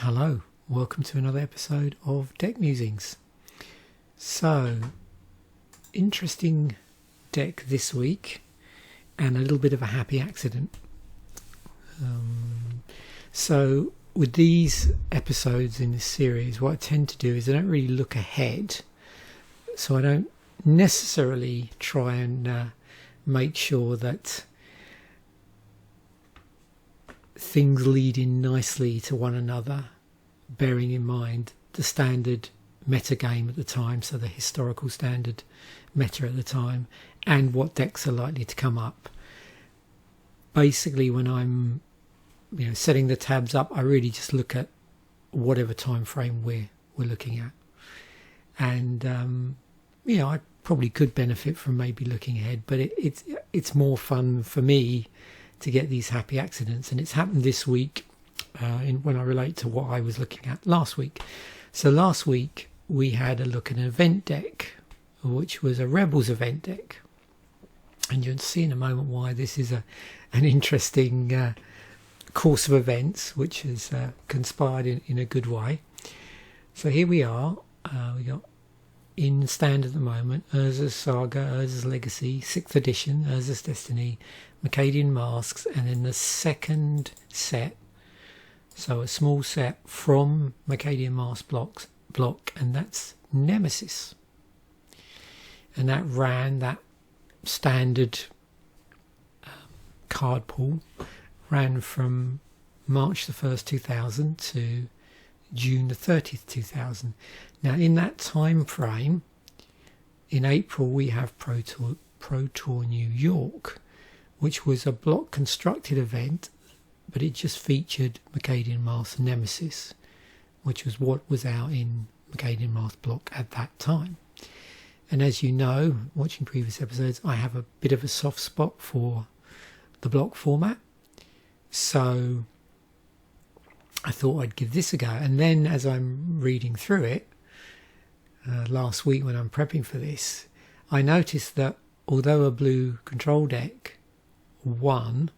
Hello, welcome to another episode of Deck Musings. So, interesting deck this week and a little bit of a happy accident. So with these episodes in this series, what I tend to do is I don't really look ahead, so I don't necessarily try and make sure that things lead in nicely to one another, bearing in mind the standard meta game at the time, so the historical standard meta at the time, and what decks are likely to come up. Basically, when I'm setting the tabs up, I really just look at whatever time frame we're looking at, and I probably could benefit from maybe looking ahead, but it's more fun for me to get these happy accidents, and it's happened this week when I relate to what I was looking at last week. So last week we had a look at an event deck, which was a Rebels event deck, and you'll see in a moment why this is an interesting course of events which has conspired in a good way. So here we are. We got in standard at the moment Urza's Saga, Urza's Legacy, 6th edition, Urza's Destiny, Mercadian Masques, and then the second set, so a small set from Mercadian Masques block, and that's Nemesis. And that ran, that standard card pool ran from March the 1st 2000 to June the 30th 2000. Now in that time frame, in April we have Pro Tour New York, which was a block constructed event, but it just featured Mercadian Masques Nemesis, which was what was out in Mercadian Masques block at that time. And as you know, watching previous episodes, I have a bit of a soft spot for the block format, so I thought I'd give this a go. And then as I'm reading through it last week when I'm prepping for this, I noticed that although a blue control deck won,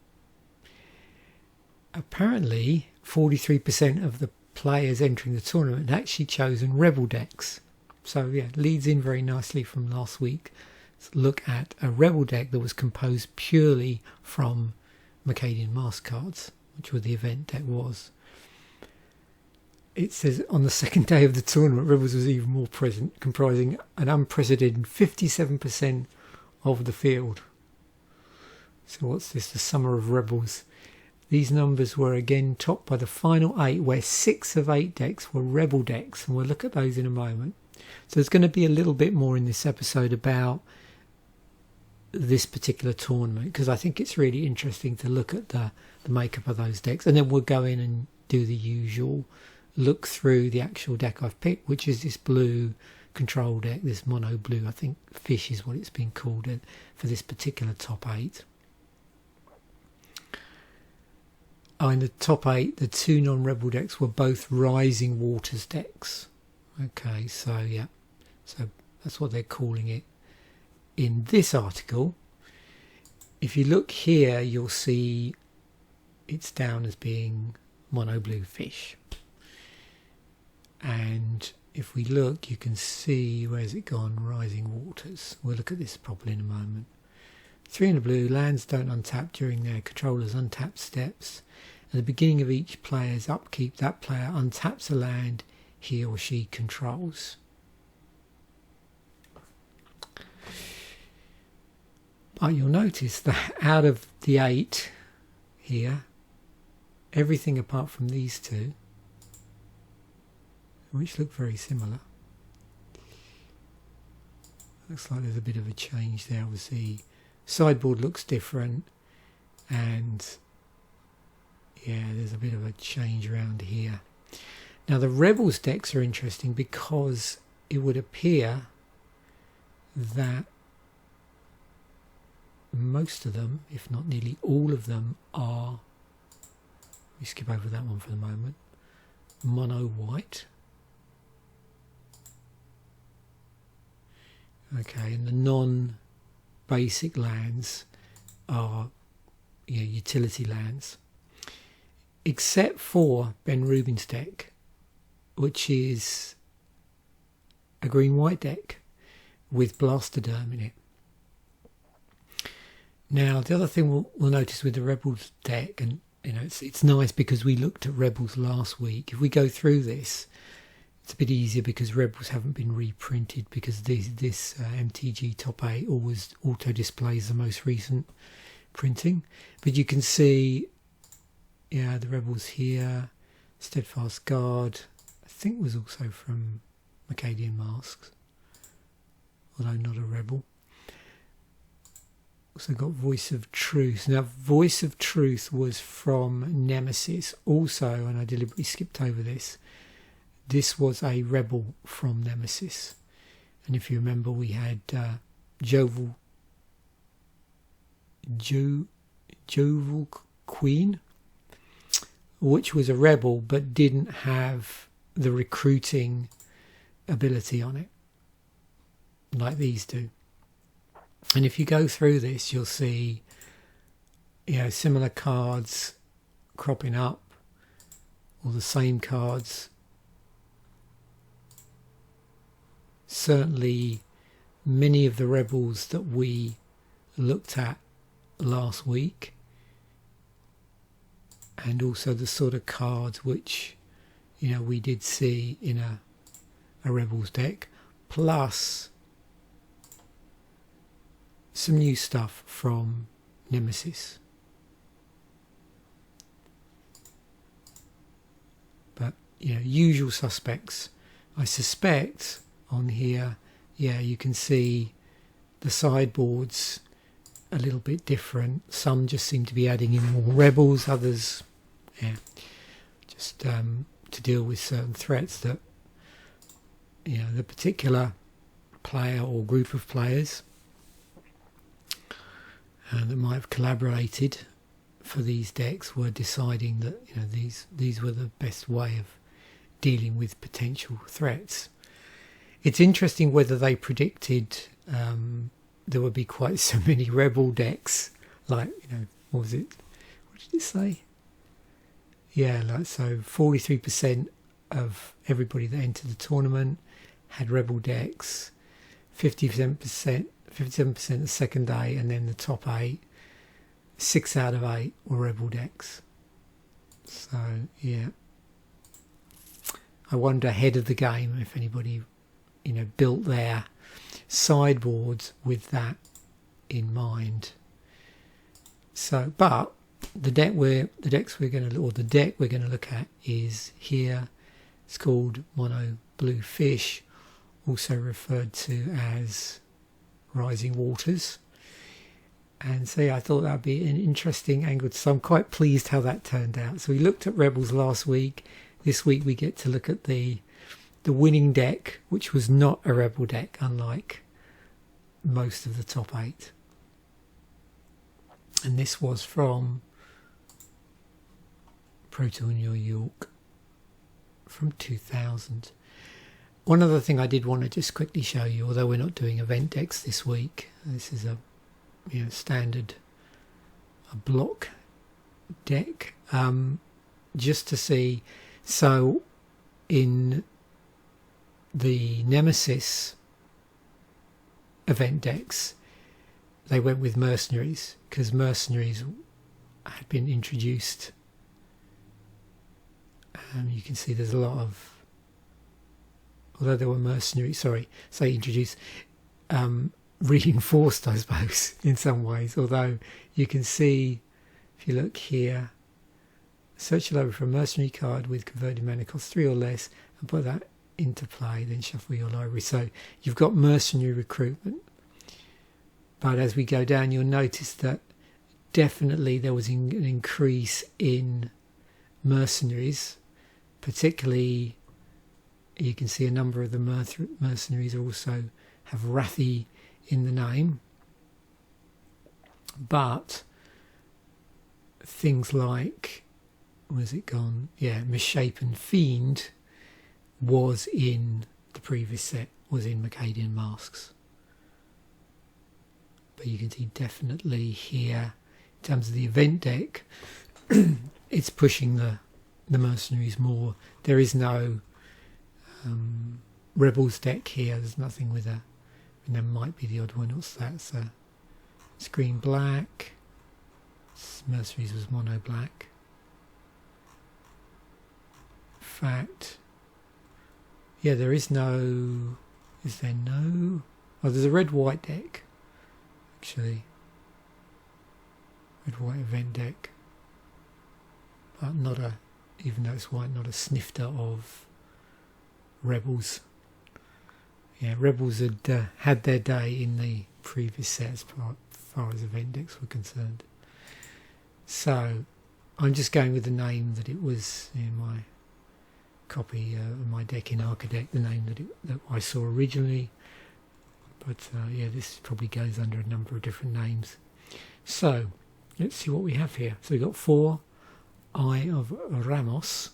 apparently 43% of the players entering the tournament had actually chosen Rebel decks. So yeah, leads in very nicely from last week. Let's look at a Rebel deck that was composed purely from Mercadian Masques cards, which was the event deck was. It says on the second day of the tournament, Rebels was even more present, comprising an unprecedented 57% of the field. So what's this? The Summer of Rebels. These numbers were again topped by the final 8, where 6 of 8 decks were Rebel decks, and we'll look at those in a moment. So there's going to be a little bit more in this episode about this particular tournament, because I think it's really interesting to look at the makeup of those decks, and then we'll go in and do the usual look through the actual deck I've picked, which is this blue control deck, this mono blue, I think fish is what it's been called for this particular top 8. Oh, in the top 8, the 2 non-Rebel decks were both Rising Waters decks. Okay, so yeah, so that's what they're calling it in this article. If you look here, you'll see it's down as being mono blue fish. And if we look, you can see, where's it gone? Rising Waters. We'll look at this properly in a moment. 3 in the blue, lands don't untap during their controller's untap steps. At the beginning of each player's upkeep, that player untaps a land he or she controls. But you'll notice that out of the 8 here, everything apart from these 2, which look very similar, looks like there's a bit of a change there. Obviously Sideboard looks different, and yeah, there's a bit of a change around here. Now the Rebels decks are interesting because it would appear that most of them, if not nearly all of them, are, let me skip over that one for the moment, mono white. Okay, and the non-basic lands are utility lands, except for Ben Rubin's deck, which is a green-white deck with Blastoderm in it. Now, the other thing we'll notice with the Rebels deck, and it's nice because we looked at Rebels last week. If we go through this, it's a bit easier because Rebels haven't been reprinted, because this MTG Top 8 always auto-displays the most recent printing. But you can see, the Rebels here, Steadfast Guard, I think was also from Mercadian Masques, although not a Rebel. Also got Voice of Truth. Now, Voice of Truth was from Nemesis. Also, and I deliberately skipped over this, this was a Rebel from Nemesis. And if you remember, we had Jovial Queen, which was a Rebel but didn't have the recruiting ability on it like these do. And if you go through this, you'll see similar cards cropping up, or the same cards. Certainly many of the Rebels that we looked at last week, and also the sort of cards which we did see in a Rebels deck, plus some new stuff from Nemesis. But usual suspects. I suspect on here, you can see the sideboards a little bit different. Some just seem to be adding in more Rebels, others just to deal with certain threats that the particular player or group of players that might have collaborated for these decks were deciding that these were the best way of dealing with potential threats. It's interesting whether they predicted there would be quite so many Rebel decks, like what was it? What did it say? So 43% of everybody that entered the tournament had Rebel decks, 57% the second day, and then the top 8, 6 out of 8 were Rebel decks. So I wonder ahead of the game if anybody built their sideboards with that in mind. So, but the deck we're going to look at is here. It's called Mono Blue Fish, also referred to as Rising Waters. And so I thought that would be an interesting angle. So I'm quite pleased how that turned out. So we looked at Rebels last week. This week we get to look at the winning deck, which was not a Rebel deck, unlike most of the top 8. And this was from Proto New York from 2000. One other thing I did want to just quickly show you, although we're not doing event decks this week, this is a standard block deck, just to see. So in the Nemesis event decks, they went with mercenaries because mercenaries had been introduced. You can see there's a lot of, although there were mercenaries, introduced, reinforced, I suppose, in some ways. Although you can see, if you look here, search your library for a mercenary card with converted mana cost 3 or less and put that into play, then shuffle your library. So you've got mercenary recruitment. But as we go down, you'll notice that definitely there was an increase in mercenaries, particularly you can see a number of the mercenaries also have Rathy in the name. But things like, where's it gone? Misshapen Fiend was in the previous set, was in Mercadian Masques. But you can see definitely here, in terms of the event deck, it's pushing the mercenaries more. There is no Rebels deck here. There's nothing with a, and there might be the odd one. What's that? So it's green black. Mercenaries was mono black. Fact. Yeah, there is no. Is there no? Oh, there's a red white deck. Actually, red white event deck, but not a. Even though it's white, not a snifter of Rebels. Yeah, Rebels had had their day in the previous set as far as event decks were concerned. So I'm just going with the name that it was in my copy of my deck in Architect, the name that I saw originally. But yeah, this probably goes under a number of different names. So let's see what we have here. So we've got 4 Eye of Ramos.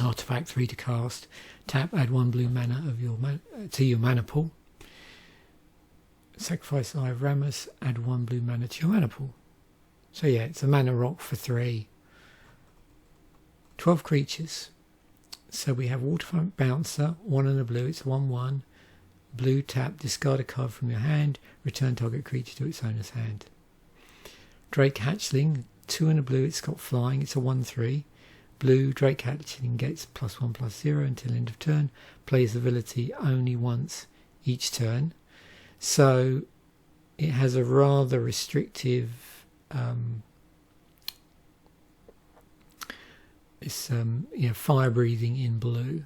Artifact 3 to cast. Tap, add 1 blue mana of your to your mana pool. Sacrifice Eye of Ramos, add 1 blue mana to your mana pool. So yeah, it's a mana rock for 3. 12 creatures. So we have Waterfront Bouncer, 1 and a blue, it's 1/1. Blue, tap, discard a card from your hand, return target creature to its owner's hand. Drake Hatchling, 2 and a blue, it's got flying, it's a 1/3. Blue, Drake Hatchling gets +1/+0 until end of turn. Plays the ability only once each turn. So it has a rather restrictive it's fire breathing in blue.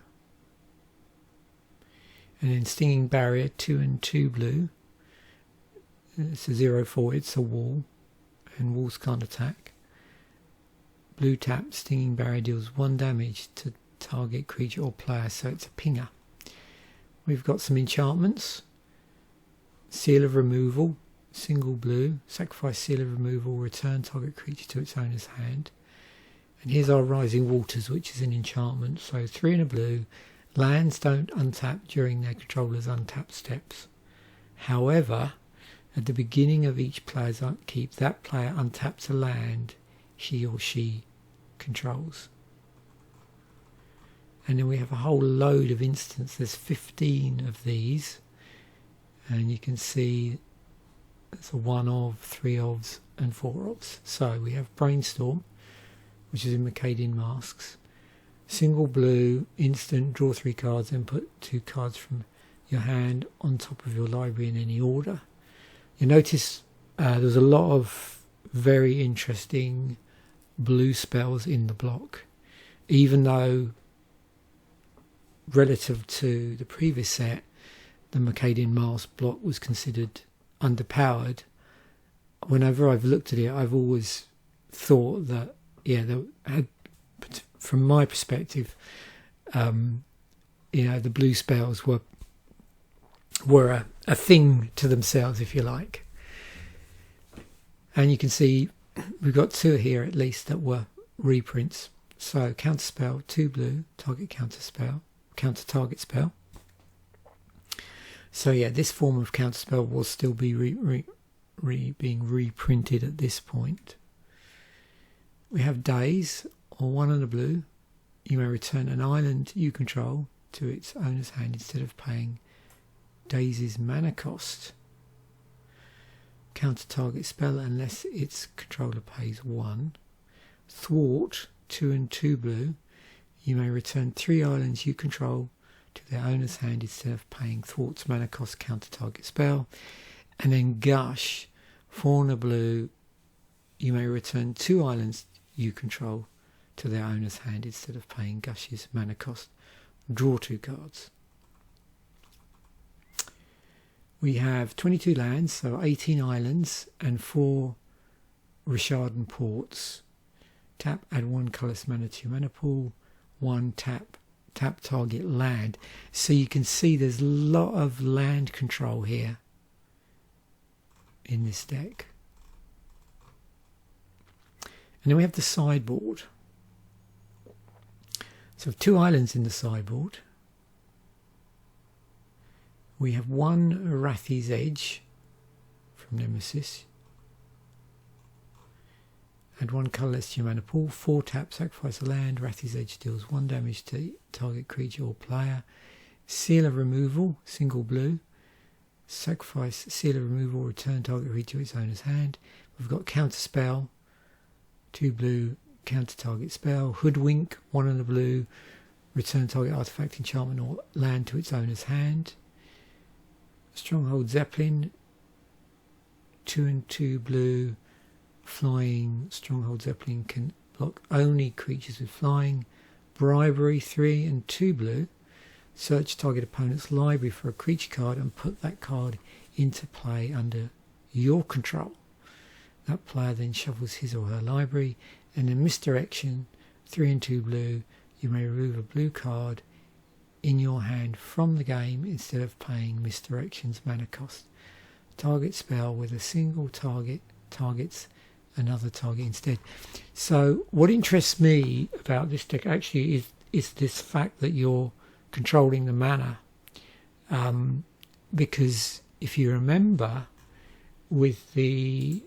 And then Stinging Barrier, 2 and 2 blue. It's a 0/4, it's a wall. And walls can't attack. Blue tap, Stinging Barrier deals 1 damage to target creature or player, so it's a pinger. We've got some enchantments. Seal of Removal, single blue. Sacrifice Seal of Removal, return target creature to its owner's hand. And here's our Rising Waters, which is an enchantment. So 3 and a blue. Lands don't untap during their controller's untap steps. However, at the beginning of each player's upkeep, that player untaps a land he or she controls. And then we have a whole load of instances. There's 15 of these. And you can see it's a 1 of, 3 ofs and 4 ofs. So we have Brainstorm, which is in Mercadian Masques. Single blue, instant, draw 3 cards and put 2 cards from your hand on top of your library in any order. You notice there's a lot of very interesting blue spells in the block, even though relative to the previous set, the Mercadian Masques block was considered underpowered. Whenever I've looked at it, I've always thought that, yeah, there had, from my perspective, the blue spells were a thing to themselves, if you like. And you can see we've got 2 here at least that were reprints. So Counterspell, 2 blue, target counterspell, counter target spell. So yeah, this form of Counterspell will still be being reprinted at this point. We have Daze, or 1 and a blue. You may return an island you control to its owner's hand instead of paying Daze's mana cost. Counter target spell unless its controller pays 1. Thwart, 2 and 2 blue. You may return 3 islands you control to their owner's hand instead of paying Thwart's mana cost counter target spell. And then Gush, 4 and a blue. You may return 2 islands you control to their owner's hand instead of paying Gush's mana cost. Draw 2 cards. We have 22 lands, so 18 islands and 4 Rishadan Ports. Tap, add 1 colourless mana to your mana pool. 1 tap target land. So you can see there's a lot of land control here in this deck. And then we have the sideboard. So 2 islands in the sideboard. We have 1 Rath's Edge from Nemesis. Add 1 colourless to your mana pool. 4 tap, sacrifice a land. Rath's Edge deals 1 damage to target creature or player. Seal of removal, single blue. Sacrifice Seal of removal, return target creature to its owner's hand. We've got Counterspell, 2 blue, counter target spell. Hoodwink, 1 and a blue, return target artifact, enchantment or land to its owner's hand. Stronghold Zeppelin, 2 and 2 blue, flying. Stronghold Zeppelin can block only creatures with flying. Bribery, 3 and 2 blue. Search target opponent's library for a creature card and put that card into play under your control. That player then shuffles his or her library. And in Misdirection, 3 and 2 blue, you may remove a blue card in your hand from the game instead of paying Misdirection's mana cost. Target spell with a single target targets another target instead. So what interests me about this deck actually is this fact that you're controlling the mana, because if you remember with the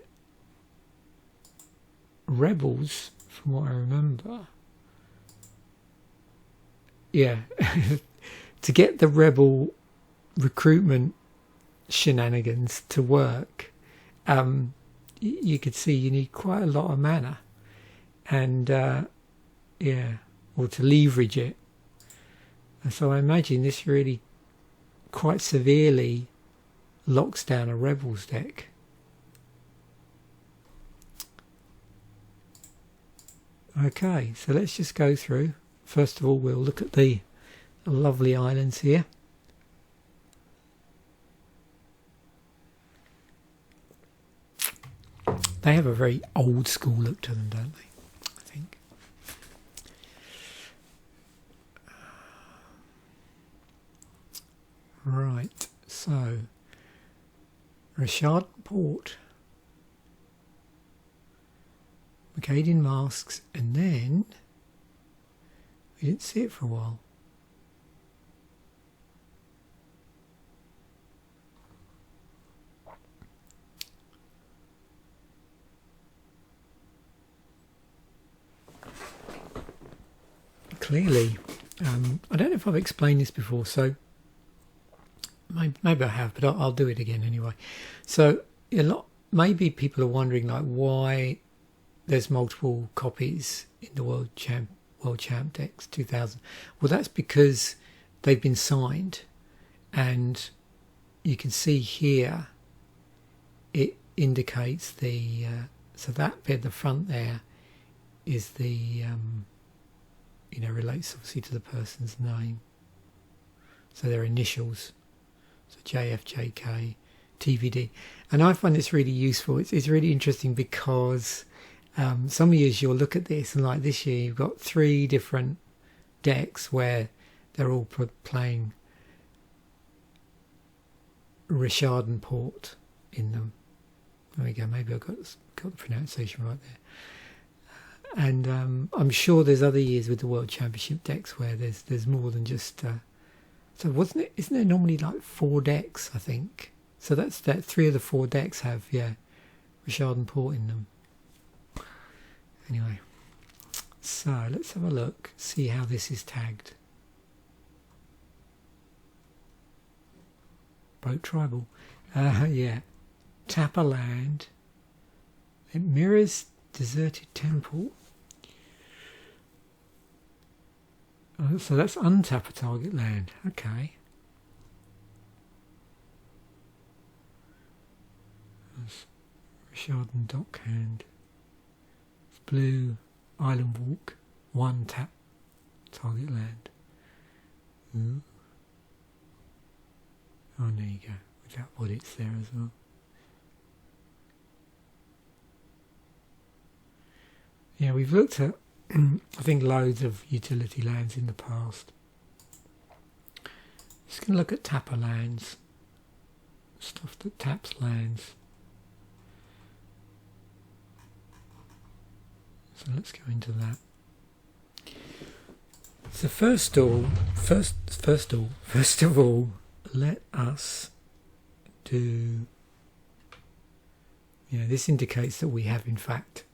Rebels, from what I remember, yeah, to get the Rebel recruitment shenanigans to work, you could see you need quite a lot of mana, and yeah, or to leverage it. And so I imagine this really quite severely locks down a Rebels deck. Okay, so let's just go through. First of all, we'll look at the lovely islands here. They have a very old school look to them, don't they? I think. Right, so Rishadan Port, Mercadian Masques, and then we didn't see it for a while. Clearly, I don't know if I've explained this before, so maybe I have, but I'll do it again anyway. So maybe people are wondering like why there's multiple copies in the World Champ decks 2000. Well, that's because they've been signed, and you can see here it indicates the so that bit at the front there is the relates obviously to the person's name, so their initials, so JFJK TVD. And I find this really useful. It's really interesting because some years you'll look at this, and like this year you've got 3 different decks where they're all playing Rishadan Port in them. There we go, maybe I got the pronunciation right there. And I'm sure there's other years with the World Championship decks where there's more than just so isn't there normally like 4 decks, I think? So that's 3 of the 4 decks have Rishadan Port in them. Anyway, so let's have a look, see how this is tagged. Broke Tribal. Yeah. Tap a land. It mirrors Deserted Temple. Oh, so that's untap a target land. Okay. That's Rishadan Dockhand. It's blue Island Walk. 1 tap target land. Ooh. Oh, there you go. Without what it's there as well. Yeah, we've looked at, I think, loads of utility lands in the past. Just going to look at tapper lands. Stuff that taps lands. So let's go into that. So first of all, let us do, this indicates that we have in fact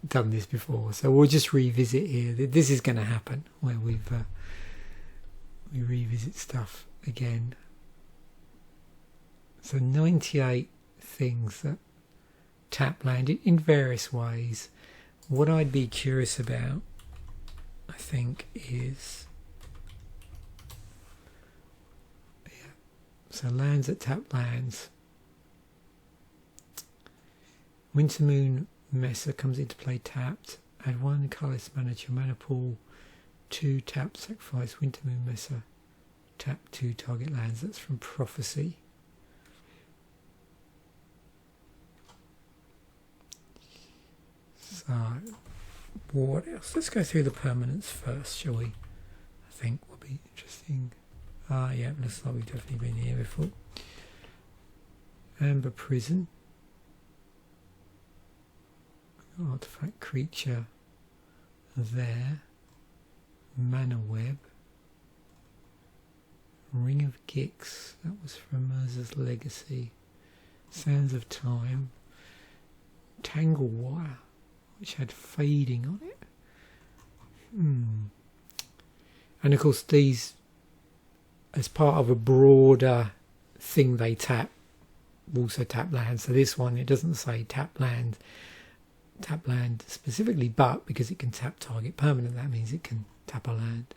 done this before, so we'll just revisit here. This is going to happen where we revisit stuff again. So 98 things that tap land in various ways. What I'd be curious about, I think, is so lands that tap lands. Wintermoon Messer comes into play tapped. Add 1 colourless mana to your mana pool. 2 tap, sacrifice Wintermoon Messer. Tap 2 target lands. That's from Prophecy. So, what else? Let's go through the permanents first, shall we? I think will be interesting. Yeah, looks like we've definitely been here before. Amber Prison. Artifact creature there. Mana Web. Ring of Gix. That was from Urza's Legacy. Sands of Time. Tangle Wire, which had fading on it. And of course these, as part of a broader thing they tap, also tap land. So this one, it doesn't say tap land specifically, but because it can tap target permanent, that means it can tap a land.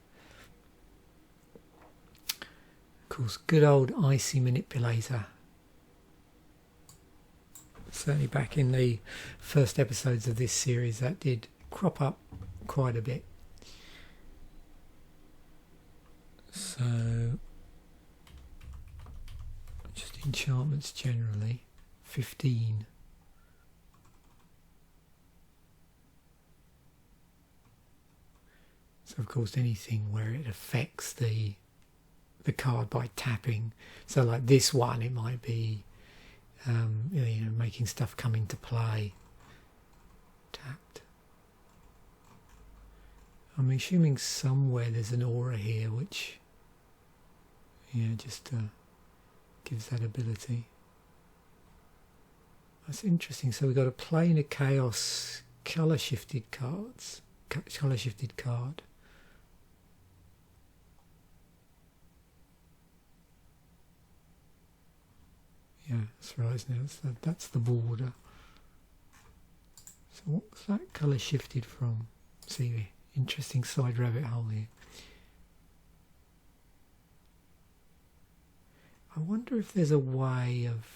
Of course, good old Icy Manipulator. Certainly back in the first episodes of this series, that did crop up quite a bit. So, just enchantments generally, 15. So of course anything where it affects the card by tapping. So like this one, it might be making stuff come into play. Tapped. I'm assuming somewhere there's an aura here which just gives that ability. That's interesting. So we've got a Plane of Chaos colour shifted card. Yeah, that's right, isn't it? That's the border. So what's that colour shifted from? See, interesting side rabbit hole here. I wonder if there's a way of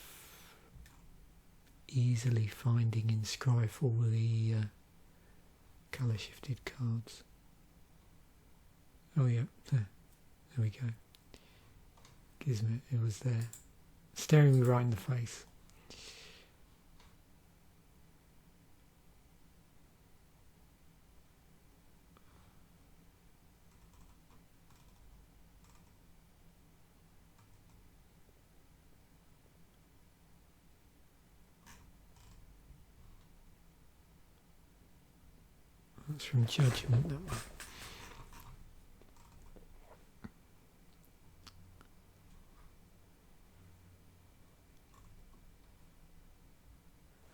easily finding in Scryf all the colour shifted cards. Oh yeah, there we go. Gizmo, it was there. Staring me right in the face. That's from Judgment, that one.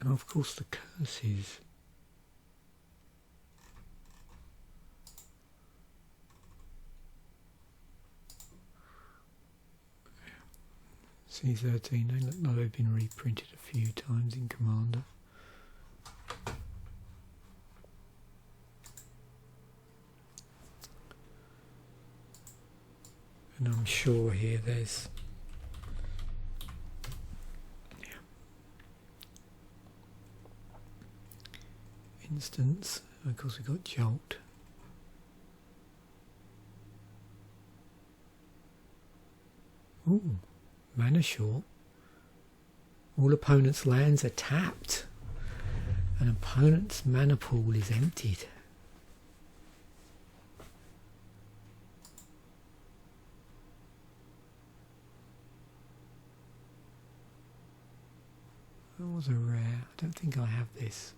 And of course the curses. C13, they look like they've been reprinted a few times in Commander. And I'm sure here there's instance. Of course we've got Jolt. Ooh, mana short. All opponents' lands are tapped. An opponent's mana pool is emptied. That was a rare. I don't think I have this.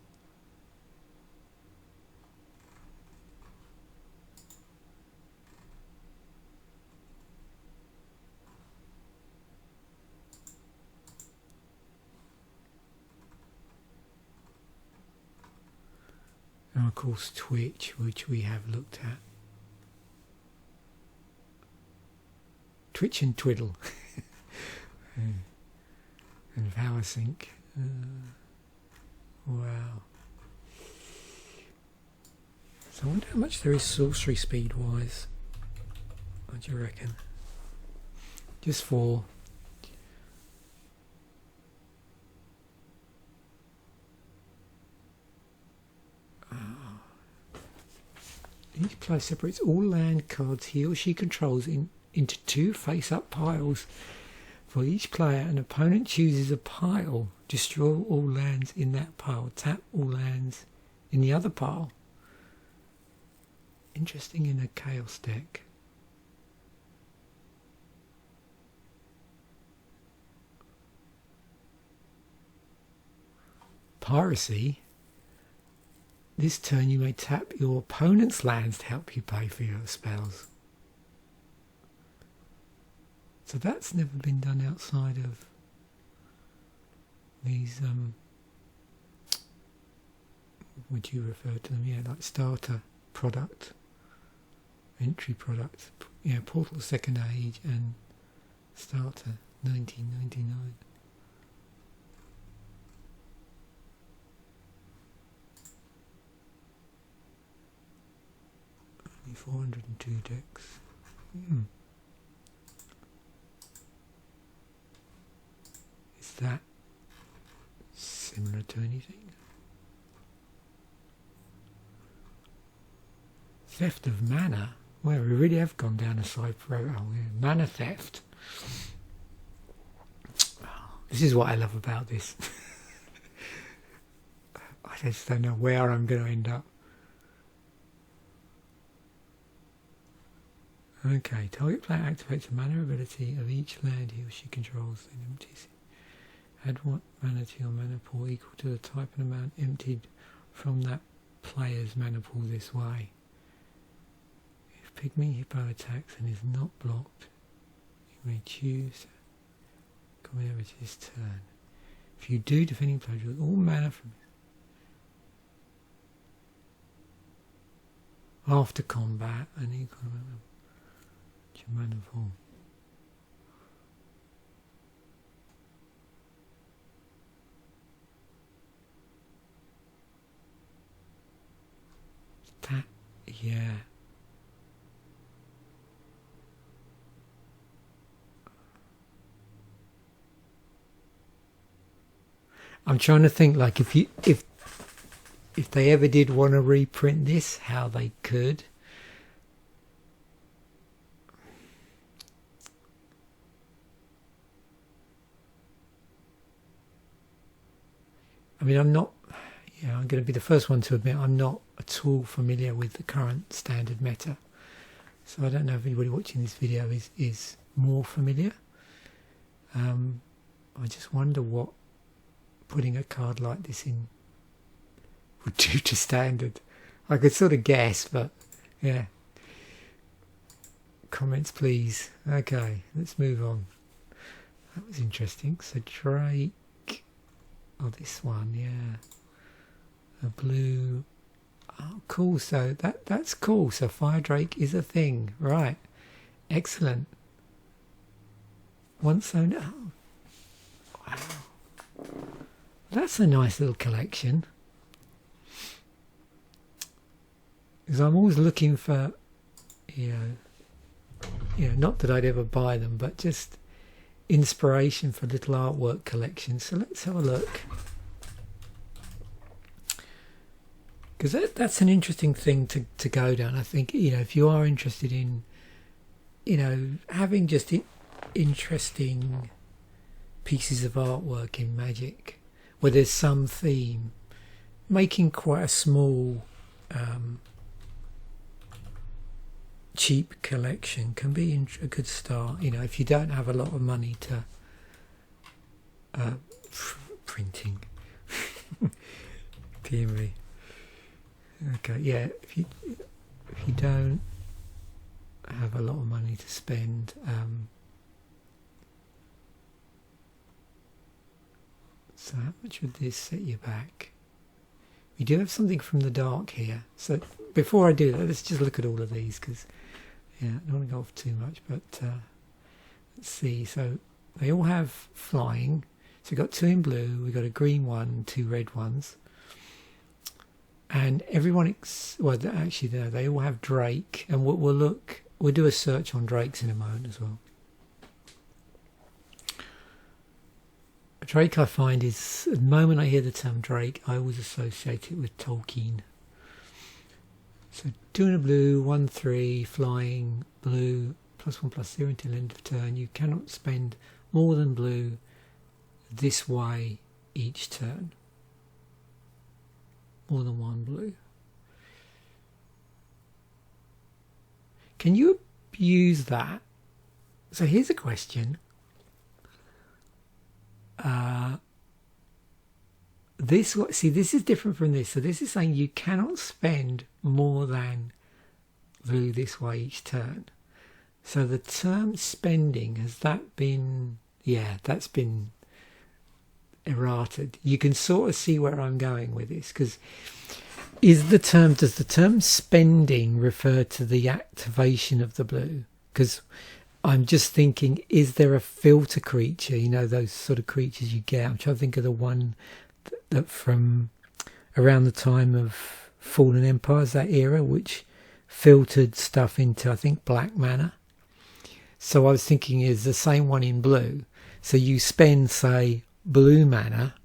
And of course Twitch, which we have looked at. Twitch and Twiddle. And Power Sync. Wow. So I wonder how much there is sorcery speed wise. What do you reckon? Just for each player separates all land cards he or she controls into 2 face-up piles. For each player, an opponent chooses a pile. Destroy all lands in that pile. Tap all lands in the other pile. Interesting in a chaos deck. Piracy. This turn you may tap your opponent's lands to help you pay for your spells. So that's never been done outside of these, would you refer to them? Yeah, like starter product, entry product, yeah, Portal Second Age and starter 1999. Only 402 decks. Is that similar to anything? Theft of mana? Well, we really have gone down a side road. Oh, yeah. Mana theft. This is what I love about this. I just don't know where I'm going to end up. Okay, target player activates the mana ability of each land he or she controls and empties it. Add one mana to your mana pool equal to the type and amount emptied from that player's mana pool this way. If Pygmy Hippo attacks and is not blocked, you may choose coming over to his turn. If you do, defending player draws all mana from it. After combat, an equal amount to your mana pool. That, yeah. I'm trying to think, like, if they ever did want to reprint this, how they could. I mean, I'm not. Yeah, I'm going to be the first one to admit I'm not at all familiar with the current standard meta. So I don't know if anybody watching this video is more familiar. I just wonder what putting a card like this in would do to standard. I could sort of guess, but yeah. Comments please. Okay, let's move on. That was interesting. So Drake. Oh, this one, yeah. A blue. Oh, cool. So that's cool. So Fire Drake is a thing, right? Excellent. Once owned. Oh, wow. That's a nice little collection. Because I'm always looking for, you know, not that I'd ever buy them, but just inspiration for little artwork collections. So let's have a look. Because that's an interesting thing to go down. I think, you know, if you are interested in, you know, having just interesting pieces of artwork in Magic, where there's some theme, making quite a small, cheap collection can be a good start. You know, if you don't have a lot of money to printing. Dear me. Okay, yeah, if you don't have a lot of money to spend, so how much would this set you back? We do have something from the dark here. So before I do that, let's just look at all of these, because yeah, I don't want to go off too much, but let's see. So they all have flying. So we've got 2 in blue, we've got a green one, 2 red ones. And everyone, well, actually, they all have Drake, and we'll do a search on Drakes in a moment as well. Drake, I find, is, the moment I hear the term Drake, I always associate it with Tolkien. So 2 in a blue, 1/3, flying, blue, +1/+0 until end of turn. You cannot spend more than blue this way each turn. More than 1 blue. Can you abuse that? So here's a question. This is different from this. So this is saying you cannot spend more than blue this way each turn. So the term spending, has that been, yeah, that's been errated. You can sort of see where I'm going with this, because does the term spending refer to the activation of the blue? Because I'm just thinking, is there a filter creature, you know, those sort of creatures you get? I'm trying to think of the one that from around the time of Fallen Empires, that era, which filtered stuff into, I think, black mana. So I was thinking, is the same one in blue. So you spend, say, blue mana,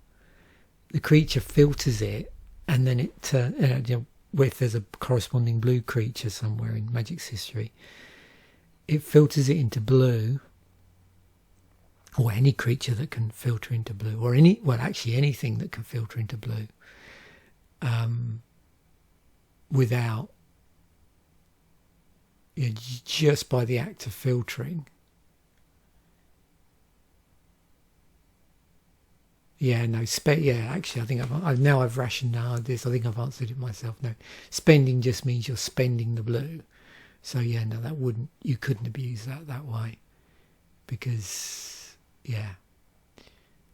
the creature filters it, and then it, if there's a corresponding blue creature somewhere in Magic's history, it filters it into blue, or any creature that can filter into blue, or anything that can filter into blue, without, just by the act of filtering. Yeah, no, actually, I think I've rationalised this. I think I've answered it myself. No, spending just means you're spending the blue. So yeah, no, you couldn't abuse that way, because yeah,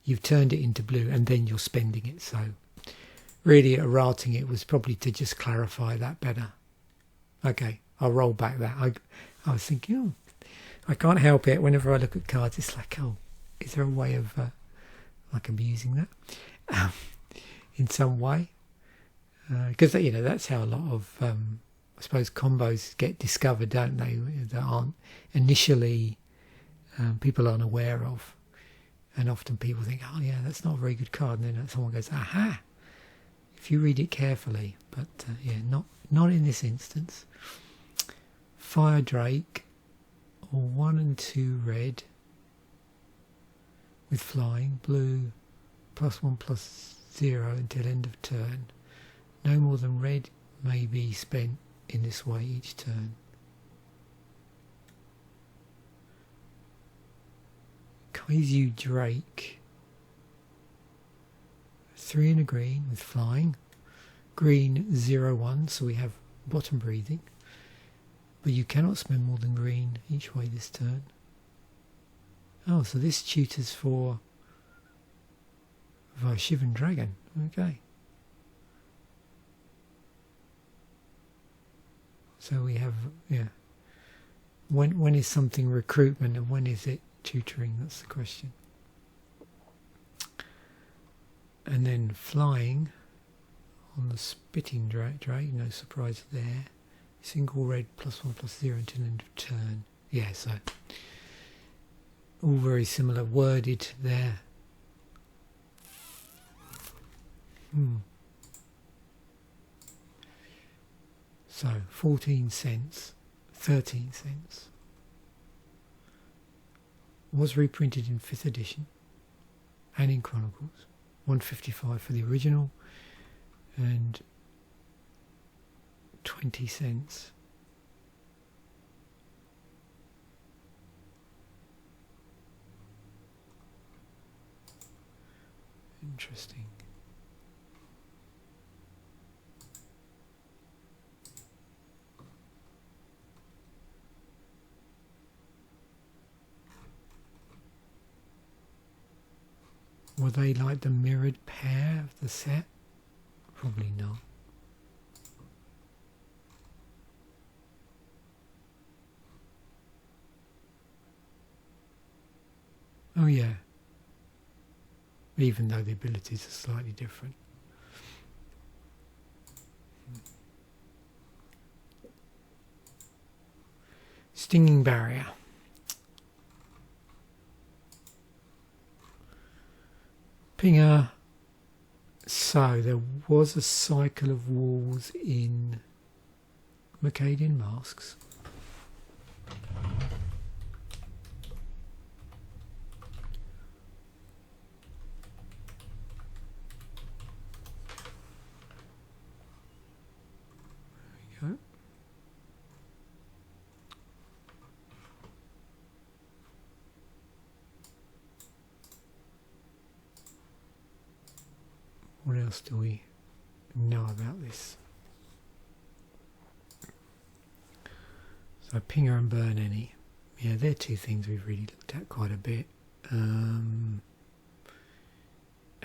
you've turned it into blue and then you're spending it. So really, errating it was probably to just clarify that better. Okay, I'll roll back that. I was thinking, I can't help it. Whenever I look at cards, it's like, is there a way of like abusing that in some way? Because that's how a lot of I suppose combos get discovered, don't they? That aren't initially people aren't aware of, and often people think, oh yeah, that's not a very good card, and then someone goes, aha, if you read it carefully. But yeah, not in this instance. Fire Drake, or 1 and 2 red with flying, blue, +1/+0 until end of turn. No more than red may be spent in this way each turn. Kaizu Drake, 3 and a green with flying, green 0/1, so we have bottom breathing, but you cannot spend more than green each way this turn. Oh, so this tutors for Shivan Dragon. Okay. So we have, yeah. When is something recruitment and when is it tutoring? That's the question. And then flying on the spitting Drake, no surprise there. Single red +1/+0 until end of turn. Yeah, so all very similar worded there. So 14 cents, 13 cents. Was reprinted in 5th edition and in Chronicles. 155 for the original and 20 cents. Interesting. Were they like the mirrored pair of the set Probably not. Oh yeah. Even though the abilities are slightly different. Stinging Barrier. Pinger. So there was a cycle of walls in Mercadian Masques. There we go. What else do we know about this? So Pinger and Burn Any. Yeah, they're two things we've really looked at quite a bit. I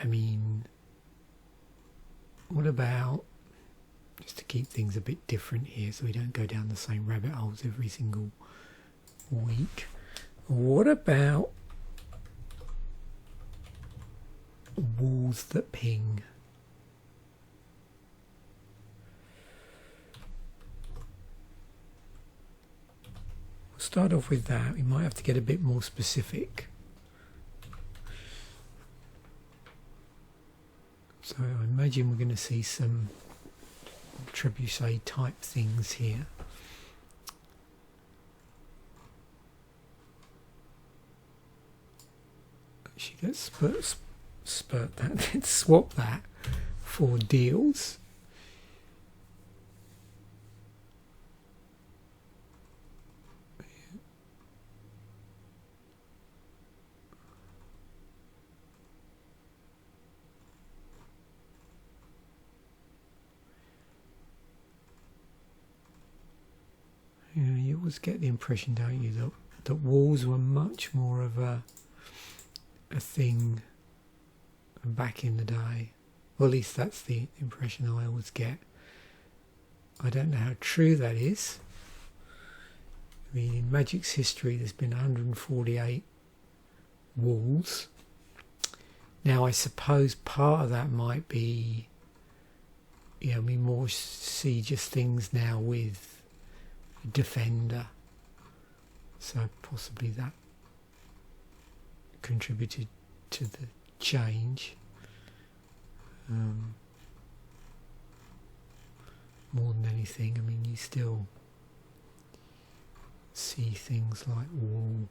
mean, what about, just to keep things a bit different here so we don't go down the same rabbit holes every single week, what about walls that ping? We'll start off with that. We might have to get a bit more specific. So I imagine we're going to see some trebuchet type things here. Actually, let's spurt that. Let's swap that for deals. You always get the impression, don't you, that walls were much more of a thing back in the day. Well, at least that's the impression I always get. I don't know how true that is. I mean, in Magic's history, there's been 148 walls. Now, I suppose part of that might be, you know, we more see just things now with Defender, so possibly that contributed to the change more than anything. I mean, you still see things like wall,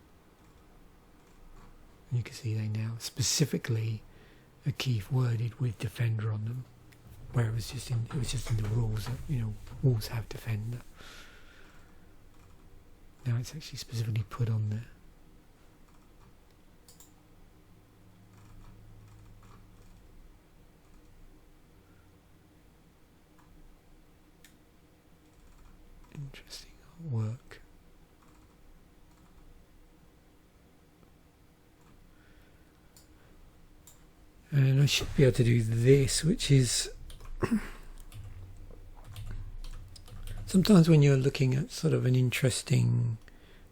and you can see they now specifically are key worded with Defender on them, where it was just in the rules that, you know, walls have Defender. Now it's actually specifically put on there. Interesting artwork. And I should be able to do this, which is sometimes when you're looking at sort of an interesting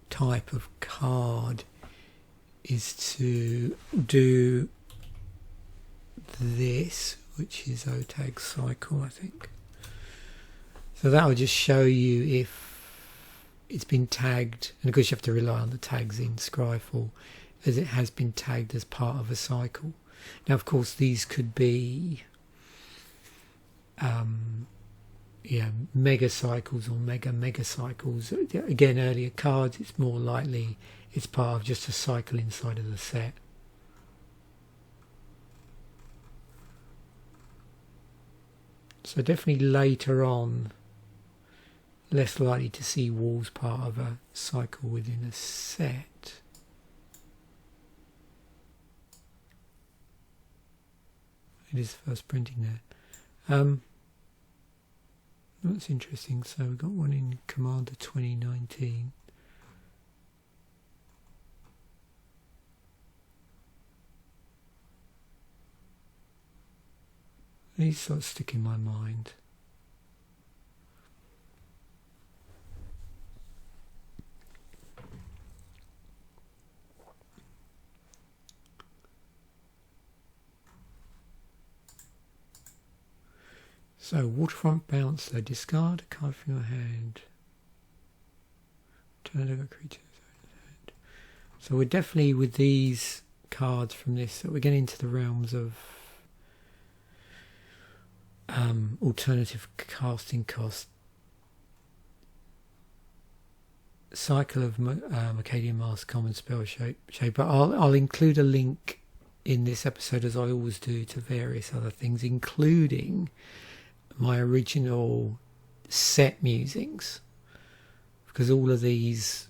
type of card, is to do this, which is Otag Cycle, I think. So that will just show you if it's been tagged, and of course you have to rely on the tags in Scryfall, as it has been tagged as part of a cycle. Now, of course, these could be mega cycles or mega cycles. Again, earlier cards, it's more likely it's part of just a cycle inside of the set. So definitely later on, less likely to see walls part of a cycle within a set. It is first printing there. That's interesting. So we've got one in Commander 2019. These sort of stick in my mind. So, Waterfront Bouncer, discard a card from your hand. Turn a creature. So we're definitely, with these cards from this, so we're getting into the realms of alternative casting cost. Cycle of Mercadian Masques, common spell shape. But I'll include a link in this episode, as I always do, to various other things, including my original set musings, because all of these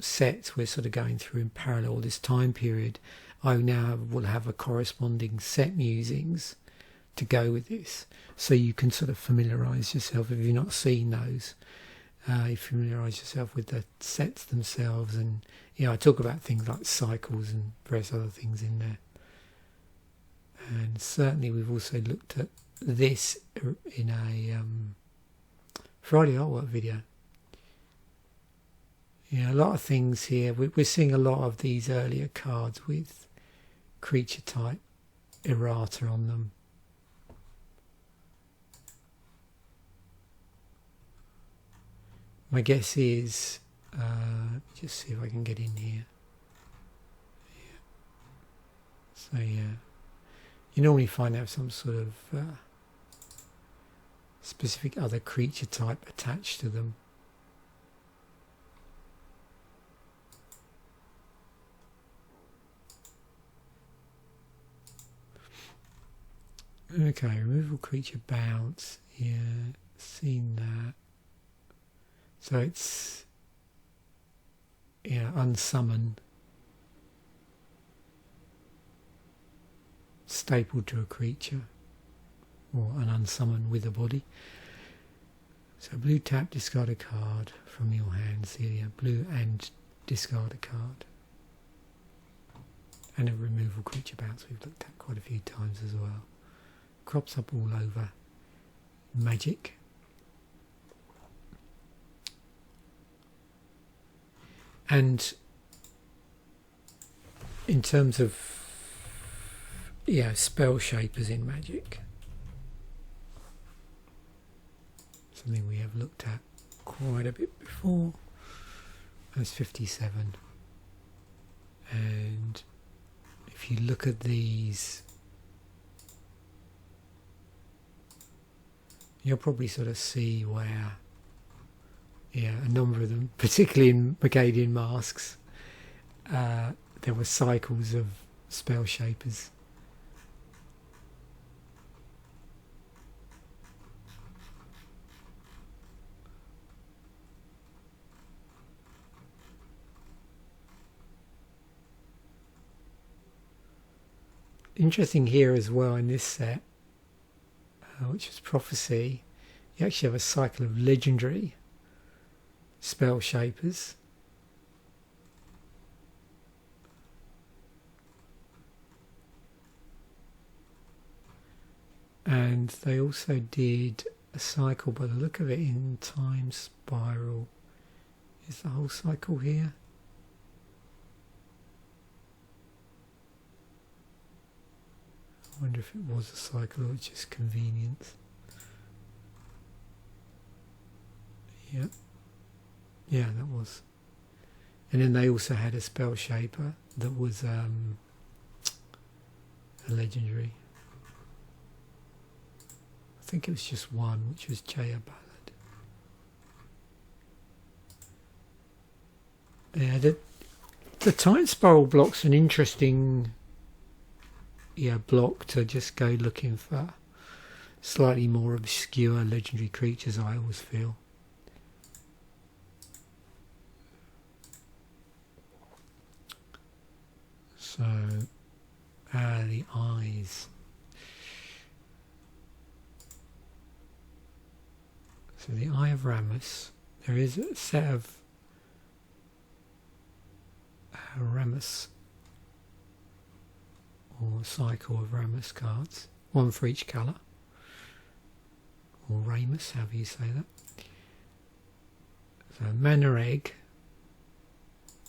sets we're sort of going through in parallel this time period. I now will have a corresponding set musings to go with this, so you can sort of familiarise yourself if you've not seen those. You familiarise yourself with the sets themselves, and I talk about things like cycles and various other things in there. And certainly we've also looked at this in a Friday artwork video. A lot of things here. We're seeing a lot of these earlier cards with creature type errata on them. My guess is, just see if I can get in here. So you normally find out some sort of specific other creature type attached to them. Okay, removal creature bounce. Yeah, seen that. So it's unsummon, stapled to a creature, or an unsummon with a body. So blue tap, discard a card from your hands here. Blue and discard a card. And a removal creature bounce we've looked at quite a few times as well. Crops up all over Magic. And in terms of spell shapers in Magic, something we have looked at quite a bit before. That's 57. And if you look at these, you'll probably sort of see where a number of them, particularly in Mercadian Masques, there were cycles of spell shapers. Interesting here as well in this set, which is Prophecy, you actually have a cycle of legendary spell shapers. And they also did a cycle, by the look of it, in Time Spiral. Is the whole cycle here? I wonder if it was a cycle or it's just convenience. Yeah, that was. And then they also had a spell shaper that was a legendary. I think it was just one, which was Jaya Ballad. Yeah, the Time Spiral block's an interesting block to just go looking for slightly more obscure legendary creatures, I always feel. So, the eyes. So the Eye of Ramos, there is a set of Ramos, or cycle of Ramos cards, one for each colour. or Ramos, however you say that. So mana egg.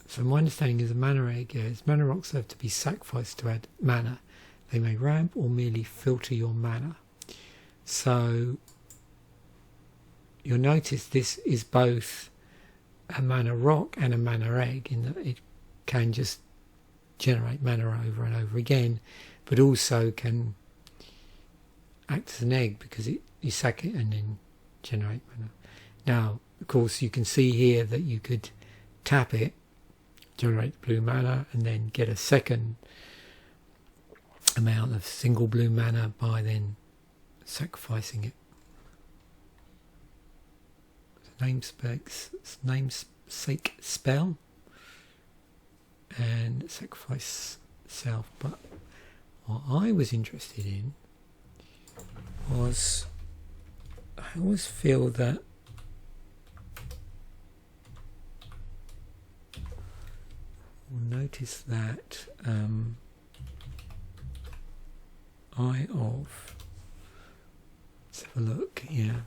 So my understanding is a mana egg is mana rocks have to be sacrificed to add mana. They may ramp or merely filter your mana. So you'll notice this is both a mana rock and a mana egg, in that it can just generate mana over and over again, but also can act as an egg because you sack it and then generate mana. Now, of course, you can see here that you could tap it, generate blue mana, and then get a second amount of single blue mana by then sacrificing it. Namesake spell and sacrifice self. But what I was interested in was, I always feel that we'll notice that Eye of, let's have a look, yeah,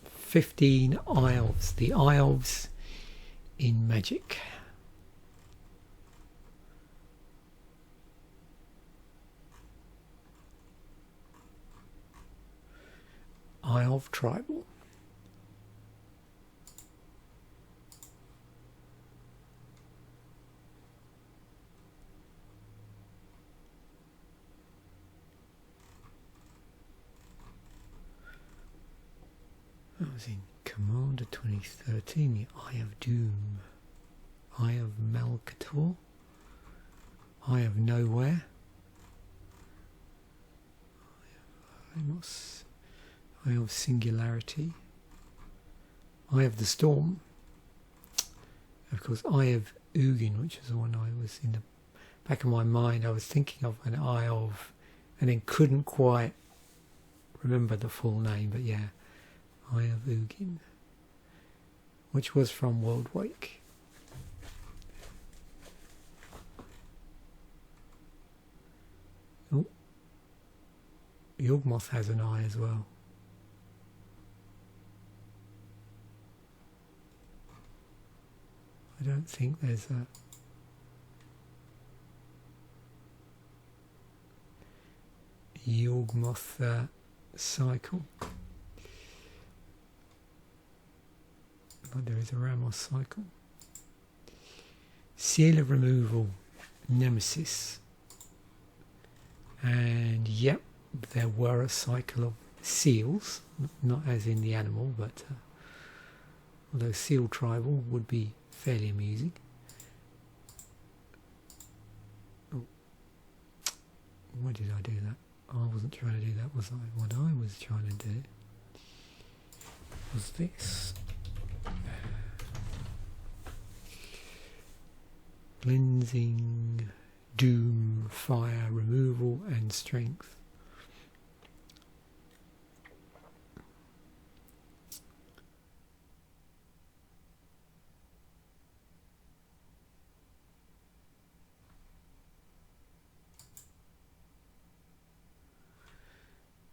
15 Eye ofs, the Eye ofs in Magic. Eye of Tribal. That was in Commander 2013, the Eye of Doom, Eye of Malcator, Eye of Nowhere, Eye of Ramos, Eye of Singularity, Eye of the Storm, of course Eye of Ugin, which is the one I was in the back of my mind. I was thinking of an Eye of, and then couldn't quite remember the full name, but yeah, Eye of Ugin, which was from World Wake. Oh, Yawgmoth has an eye as well. I don't think there's a Yawgmoth cycle. But there is a Ramos cycle. Seal of Removal, Nemesis. And yep, there were a cycle of seals, not as in the animal, but although seal tribal would be fairly amusing. Oh, why did I do that? I wasn't trying to do that, was I? What I was trying to do was this. Cleansing, Doom, Fire, Removal and Strength.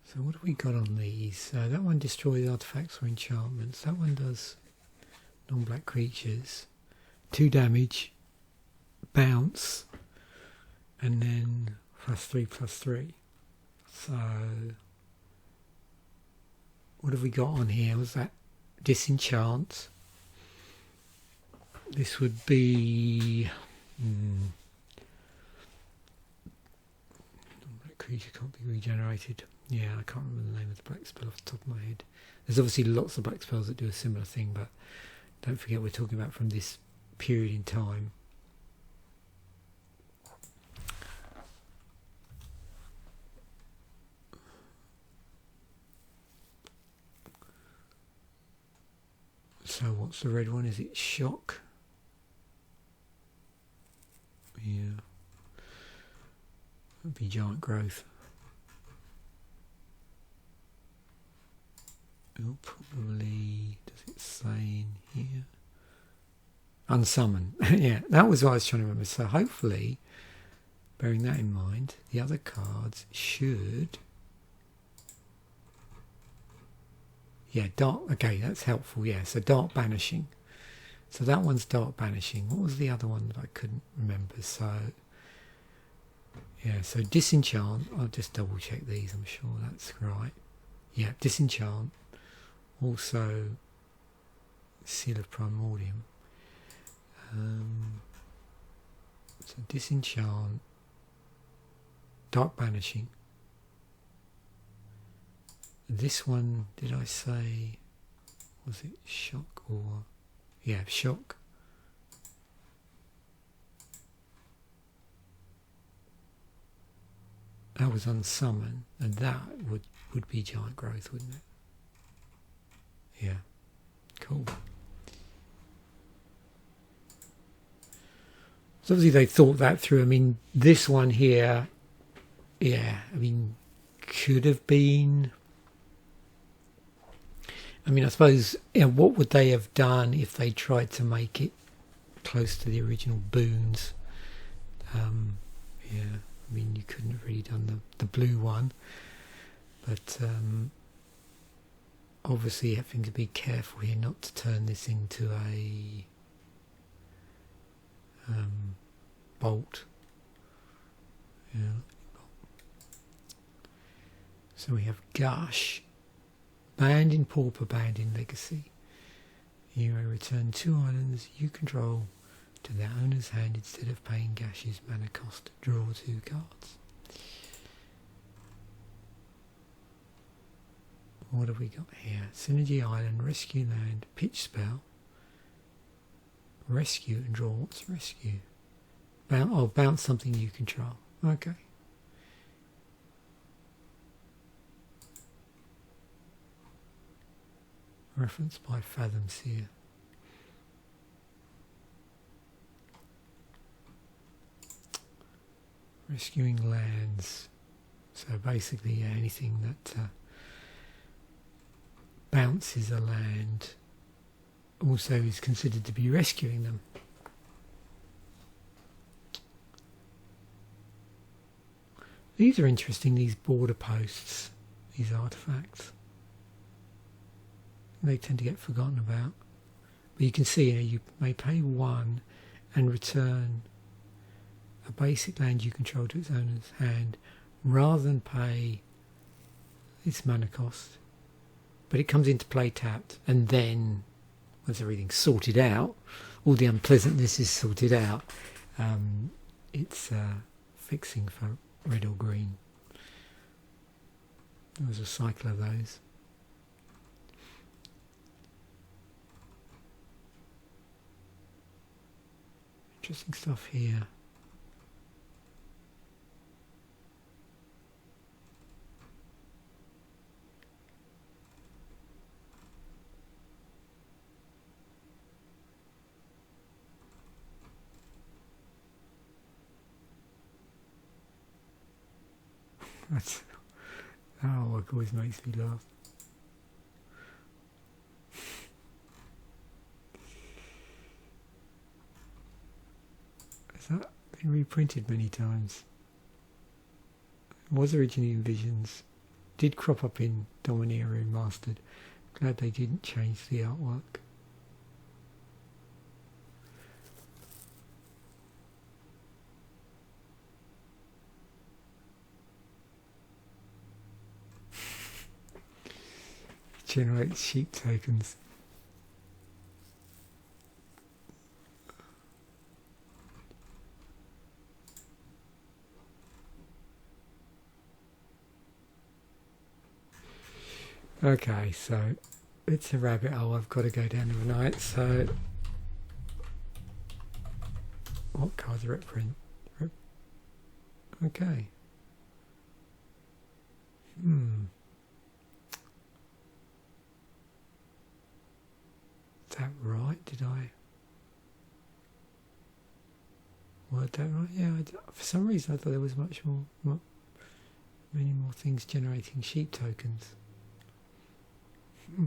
So what have we got on these? That one destroys artifacts or enchantments. That one does non-black creatures. 2 damage, bounce, and then +3/+3. So what have we got on here? Was that disenchant? This would be non-black creature can't be regenerated. Yeah, I can't remember the name of the black spell off the top of my head. There's obviously lots of black spells that do a similar thing, but don't forget we're talking about from this period in time. So what's the red one? Is it Shock? Yeah. That'd be Giant Growth. Oh, probably, does it say in here? Unsummon. Yeah, that was what I was trying to remember. So hopefully, bearing that in mind, the other cards should... Yeah, dark. Okay, that's helpful. Yeah, so dark banishing. So that one's dark banishing. What was the other one that I couldn't remember? So yeah, so disenchant. I'll just double check these. I'm sure that's right. Yeah, disenchant. Also, seal of primordium. So disenchant, dark banishing. This one, did I say, was it shock or, yeah, shock. That was unsummon, and that would be giant growth, wouldn't it? Yeah, cool. So obviously they thought that through. I mean, this one here, yeah, I mean, could have been. I mean, I suppose, you know, what would they have done if they tried to make it close to the original boons? Yeah, I mean, you couldn't have really done the blue one, but obviously having to be careful here not to turn this into a bolt. Yeah. So we have Gush. Banned in Pauper, banned in Legacy. You may return 2 islands you control to their owner's hand instead of paying Gush's mana cost to draw 2 cards. What have we got here? Synergy Island, Rescue Land, Pitch Spell, Rescue and draw. What's Rescue? Bounce something you control. Okay. Reference by Fathom Seer. Rescuing lands. So basically, yeah, anything that bounces a land also is considered to be rescuing them. These are interesting, these border posts, these artifacts. They tend to get forgotten about. But you can see, you know, you may pay 1 and return a basic land you control to its owner's hand rather than pay its mana cost. But it comes into play tapped, and then once everything's sorted out, all the unpleasantness is sorted out, it's fixing for red or green. There was a cycle of those. Interesting stuff here. That's it always makes me laugh. Has that been reprinted many times? It was originally in Visions. Did crop up in Domineer Remastered. Glad they didn't change the artwork. Generates sheep tokens. Okay, so it's a rabbit hole I've got to go down tonight. So what cards are reprint? Okay. Is that right? Did I word that right? Yeah, for some reason I thought there was many more things generating sheep tokens. I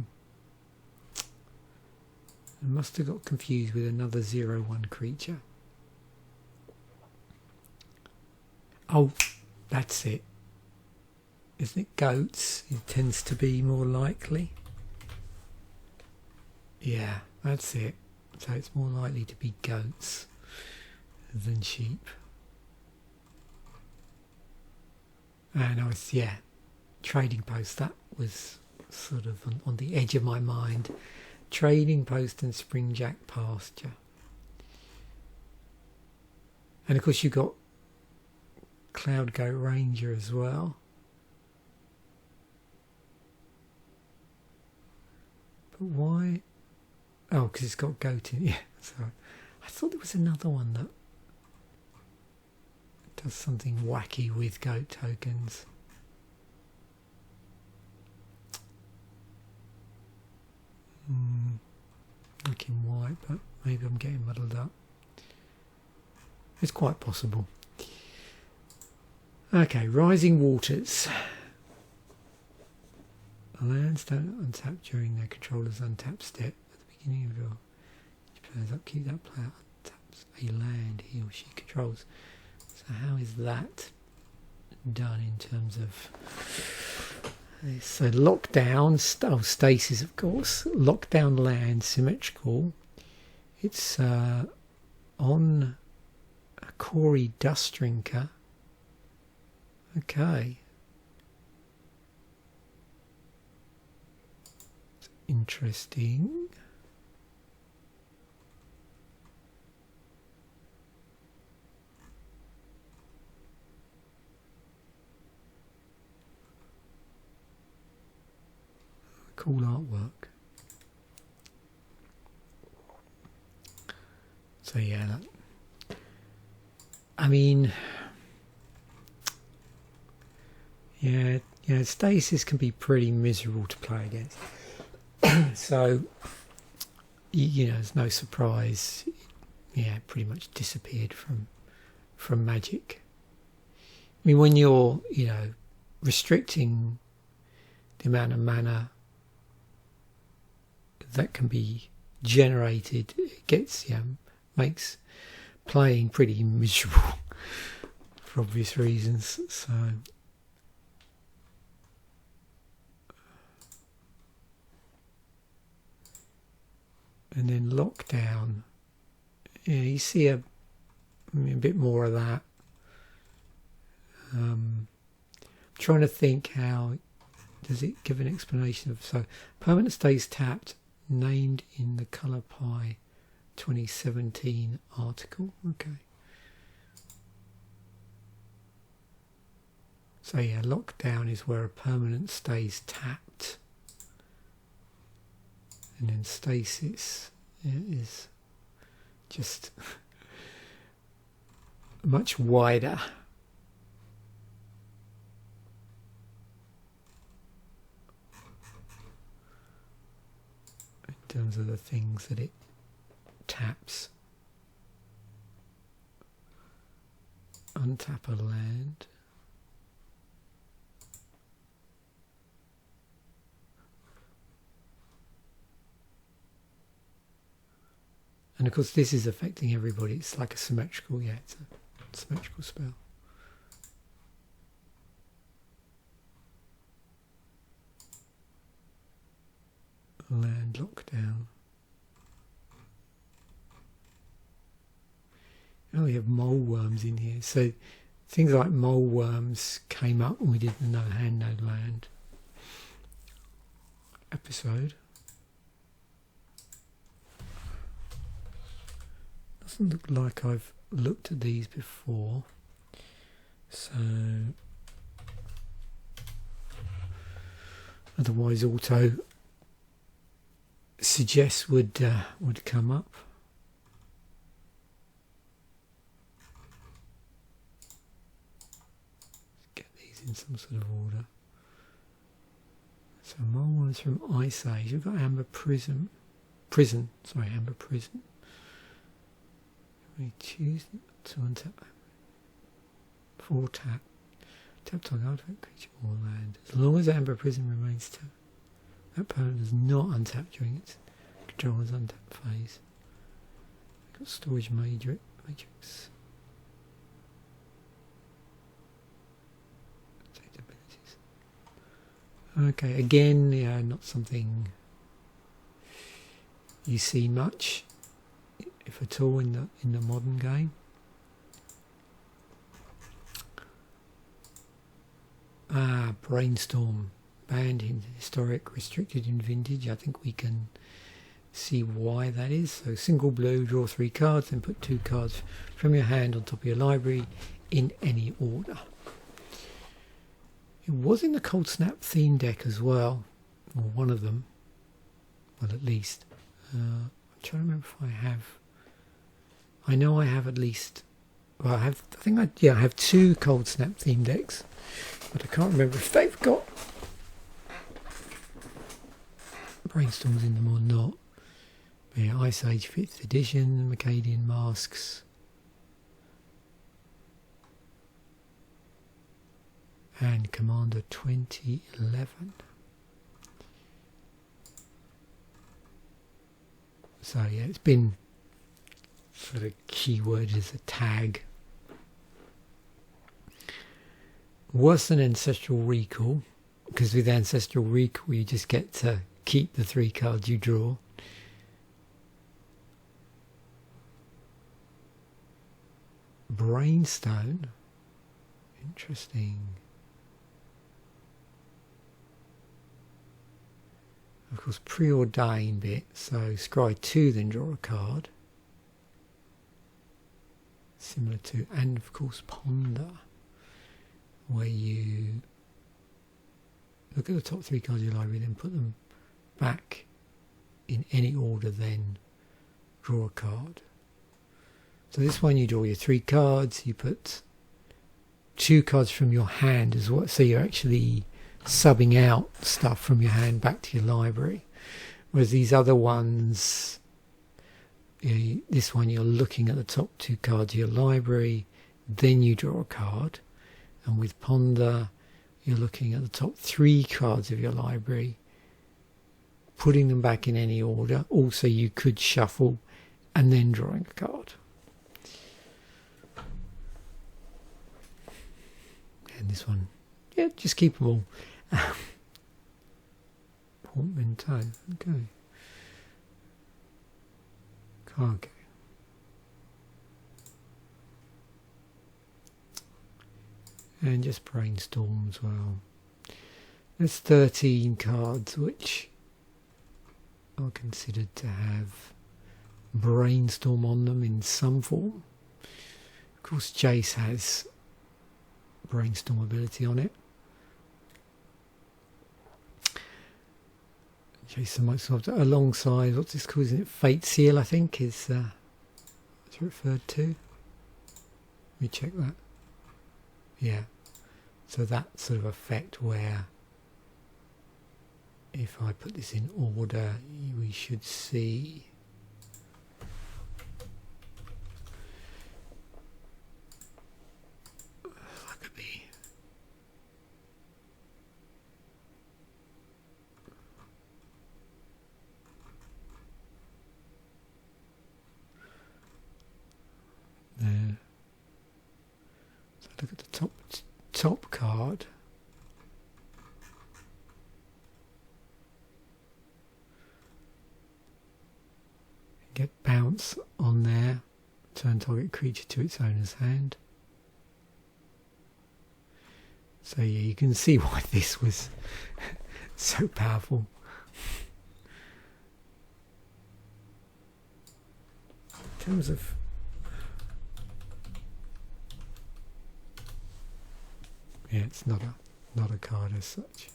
must have got confused with another 0/1 creature. Oh, that's it. Isn't it goats? It tends to be more likely. Yeah, that's it. So it's more likely to be goats than sheep. And I was, yeah, trading post, that was sort of on the edge of my mind. Trading post and springjack pasture. And of course you've got Cloud Goat Ranger as well. But why? Oh, because it's got goat in it. Yeah, sorry. I thought there was another one that does something wacky with goat tokens. Like in white, but maybe I'm getting muddled up. It's quite possible. Okay, Rising Waters. Lands don't untap during their controller's untap step at the beginning of your player's upkeep. That player untaps a land he or she controls. So how is that done in terms of... So lockdown, stasis of course, lockdown land, symmetrical. It's on a Corey Dust Drinker. Okay. It's interesting. Cool artwork. So yeah, that, I mean, yeah, stasis can be pretty miserable to play against. So, you know, it's no surprise. Yeah, pretty much disappeared from Magic. I mean, when you're, you know, restricting the amount of mana that can be generated, it gets, makes playing pretty miserable for obvious reasons. So and then lockdown, yeah, you see a bit more of that. Trying to think, how does it give an explanation of, so permanent stays tapped, named in the Colour Pie 2017 article. Okay. So yeah, lockdown is where a permanent stays tapped, and then stasis is just much wider. In terms of the things that it taps. Untap a land. And of course this is affecting everybody. It's like a symmetrical, yeah, it's a symmetrical spell. Land lockdown. Oh, we have mole worms in here. So things like mole worms came up when we did the No Hand No Land episode. Doesn't look like I've looked at these before. So otherwise auto suggest would come up. Get these in some sort of order. So mole ones from Ice Age. We've got Amber Prison. Amber Prison. We choose to untap 4 tap. Tap target artifact, creature or land. As long as Amber Prison remains tapped. That opponent does not untap during its controller's untap phase. We've got Storage Matrix. Abilities. Okay, again, yeah, not something you see much, if at all, in the modern game. Brainstorm, banned in historic, restricted in vintage. I think we can see why that is. So single blue, draw 3 cards, then put 2 cards from your hand on top of your library in any order. It was in the Cold Snap theme deck as well, or one of them, well, at least. I'm trying to remember if I have. I know I have at least. Well, I have 2 Cold Snap theme decks, but I can't remember if they've got Brainstorms in them or not. But yeah, Ice Age 5th edition, Mercadian Masques. And Commander 2011. So yeah, it's been, for the keyword is a tag. Worse than Ancestral Recall, because with Ancestral Recall you just get to keep the 3 cards you draw. Brainstone, interesting. Of course, preordain bit, so scry 2, then draw a card. Similar to, and of course, ponder, where you look at the top 3 cards of your library, then put them back in any order, then draw a card. So this one, you draw your 3 cards, you put 2 cards from your hand as well, so you're actually subbing out stuff from your hand back to your library. Whereas these other ones, this one, you're looking at the top 2 cards of your library, then you draw a card. And with Ponder, you're looking at the top 3 cards of your library, putting them back in any order. Also, you could shuffle and then drawing a card. And this one, yeah, just keep them all. Portmanteau, okay. Cargo. And just Brainstorm as well. There's 13 cards which are considered to have Brainstorm on them in some form. Of course, Jace has Brainstorm ability on it. Jace and Microsoft alongside, what's this called? Isn't it Fate Seal, I think, is it's referred to. Let me check that. Yeah. So that sort of effect where if I put this in order, we should see that could be there. So look at the top card. Get bounce on there. Turn target creature to its owner's hand. So yeah, you can see why this was so powerful. In terms of yeah, it's not a card as such.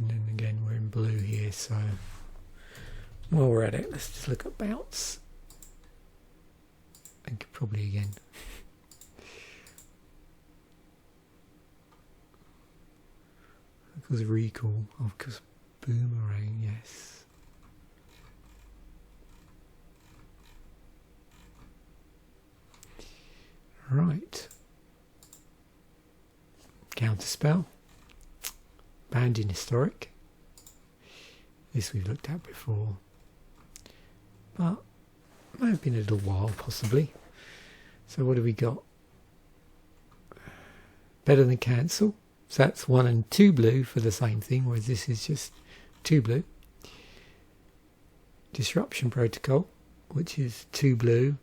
And then again, we're in blue here, so while we're at it, let's just look at bounce. I think probably again. Because recall, of course, boomerang, yes. Right. Counterspell. Banned in historic. This we've looked at before, but it may have been a little while possibly. So what have we got? Better than cancel. So that's 1 and 2 blue for the same thing, whereas this is just 2 blue. Disruption Protocol, which is 2 blue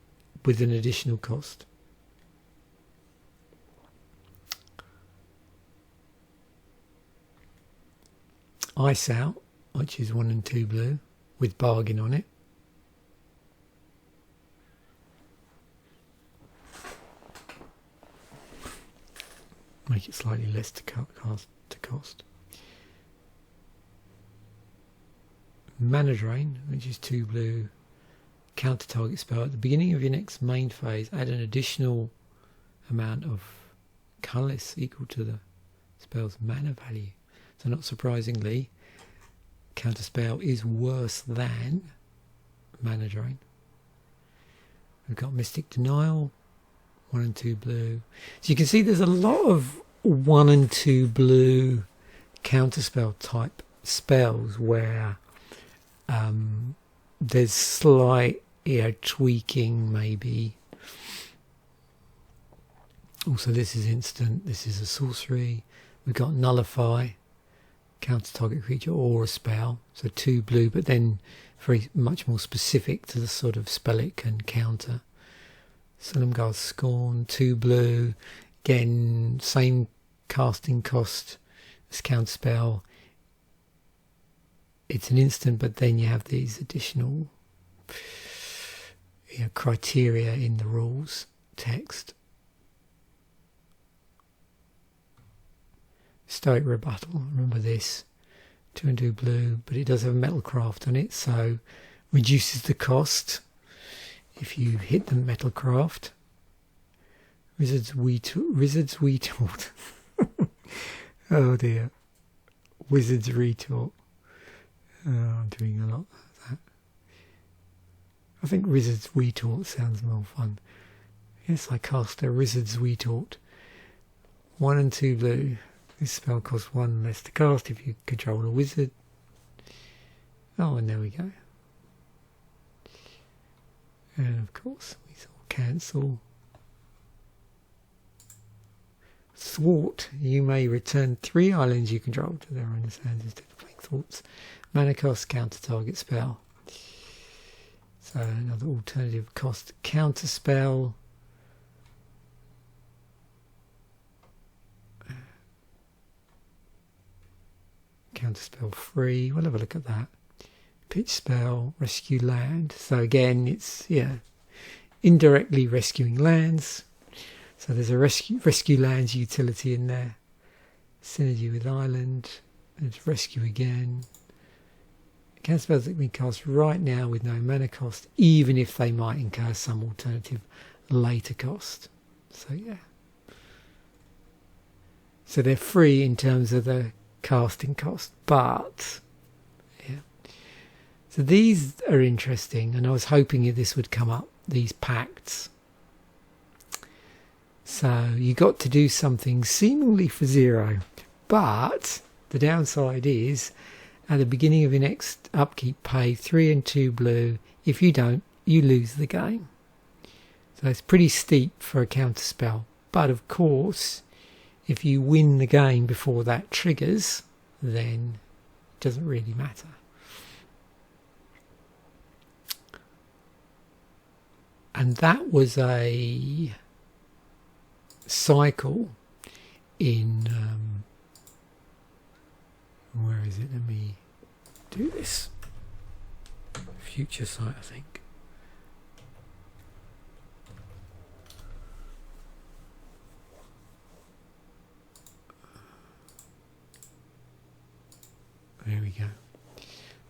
with an additional cost. Ice Out, which is 1 and 2 blue with bargain on it. Make it slightly less to cost. Mana Drain, which is 2 blue, counter target spell. At the beginning of your next main phase, add an additional amount of colourless equal to the spell's mana value. So not surprisingly, Counterspell is worse than Mana Drain. We've got Mystic Denial, 1 and 2 blue. So you can see there's a lot of 1 and 2 blue Counterspell type spells where there's slight tweaking maybe. Also this is instant, this is a sorcery. We've got Nullify, counter target creature or a spell, so 2 blue, but then very much more specific to the sort of spell it can counter. Silumgar's Scorn, 2 blue, again same casting cost as Counterspell. It's an instant, but then you have these additional criteria in the rules text. Stoic Rebuttal, remember this, 2 and 2 blue, but it does have Metalcraft on it, so reduces the cost if you hit the Metalcraft. Wizard's Retort. Oh dear. Wizard's Retort. Oh, I'm doing a lot of that. I think Wizard's Retort sounds more fun. Yes, I cast a Wizard's Retort. 1 and 2 blue. This spell costs 1 less to cast if you control a wizard. Oh, and there we go. And of course, we saw cancel. Thwart. You may return 3 islands you control to their owner's hands instead of playing Thwarts. Mana cost, counter target spell. So another alternative cost. Counter spell. Counterspell free. We'll have a look at that. Pitch spell, rescue land. So again, it's indirectly rescuing lands. So there's a rescue lands utility in there. Synergy with island. There's rescue again. Counterspells that can be cast right now with no mana cost, even if they might incur some alternative later cost. So yeah. So they're free in terms of the casting cost, but yeah. So these are interesting, and I was hoping this would come up, these pacts. So you got to do something seemingly for 0, but the downside is at the beginning of your next upkeep, pay 3 and 2 blue. If you don't, you lose the game. So it's pretty steep for a counter spell, but of course if you win the game before that triggers, then it doesn't really matter. And that was a cycle in... where is it? Let me do this. Future Sight, I think. There we go.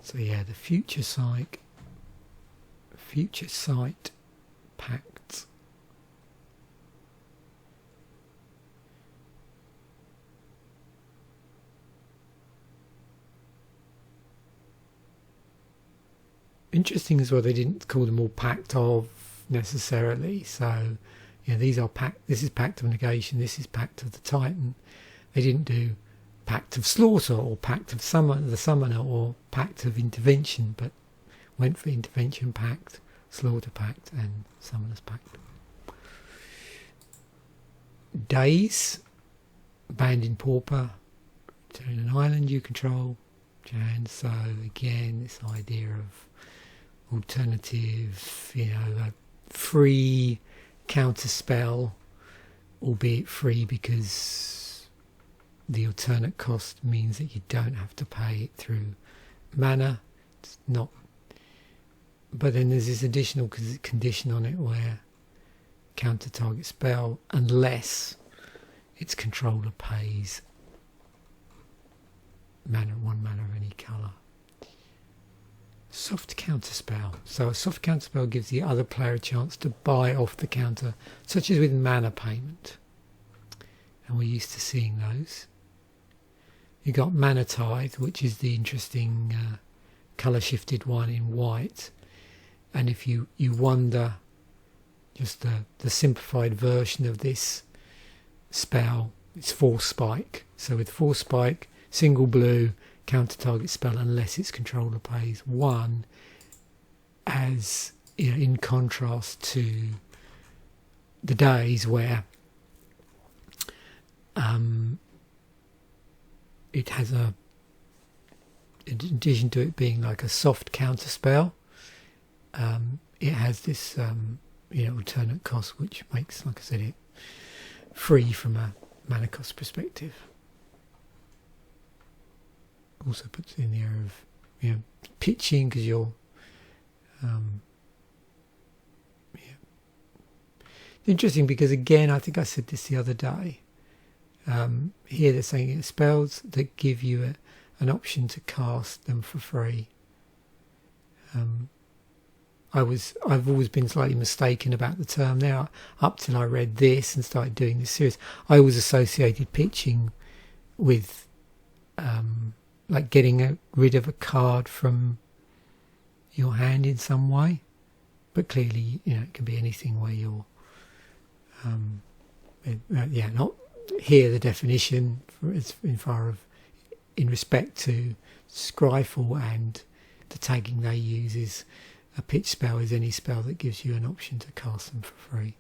So yeah, the Future Sight Pacts. Interesting as well, they didn't call them all Pact of necessarily. So yeah, these are Pact. This is Pact of Negation. This is Pact of the Titan. They didn't do Pact of Slaughter or Pact of the Summoner or Pact of Intervention, but went for Intervention Pact, Slaughter Pact and Summoner's Pact. Daze, banned in Pauper, turn an island you control, and so again this idea of alternative, a free counterspell, albeit free because the alternate cost means that you don't have to pay it through mana. It's not, but then there's this additional condition on it where counter target spell unless its controller pays one mana of any colour. Soft counterspell. So a soft counterspell gives the other player a chance to buy off the counter, such as with mana payment. And we're used to seeing those. You got Mana Tithe, which is the interesting colour shifted one in white. And if you wonder, just the simplified version of this spell, it's 4 spike. So with 4 spike, single blue, counter target spell unless its controller pays 1, as in contrast to the Daze where it has in addition to it being like a soft counter spell, it has this alternate cost which makes, like I said, it free from a mana cost perspective. Also puts in the area of pitching, because you're interesting, because again I think I said this the other day, here they're saying it's spells that give you an option to cast them for free. I've always been slightly mistaken about the term there up till I read this and started doing this series. I always associated pitching with like getting rid of a card from your hand in some way, but clearly it can be anything where you're not here. The definition in respect to Scryfall and the tagging they use is a pitch spell is any spell that gives you an option to cast them for free.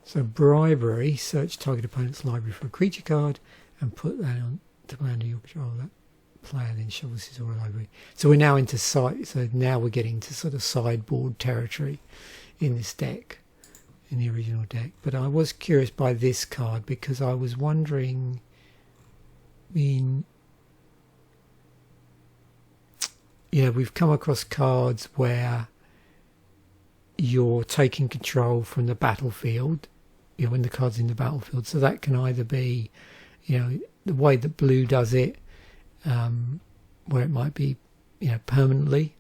So Bribery, search target opponent's library for a creature card and put that on to play under your control. That player then shovels his or her library. So we're now into so now we're getting to sort of sideboard territory in this deck, in the original deck. But I was curious by this card because I was wondering, we've come across cards where you're taking control from the battlefield, when the card's in the battlefield. So that can either be, the way that blue does it, where it might be, permanently,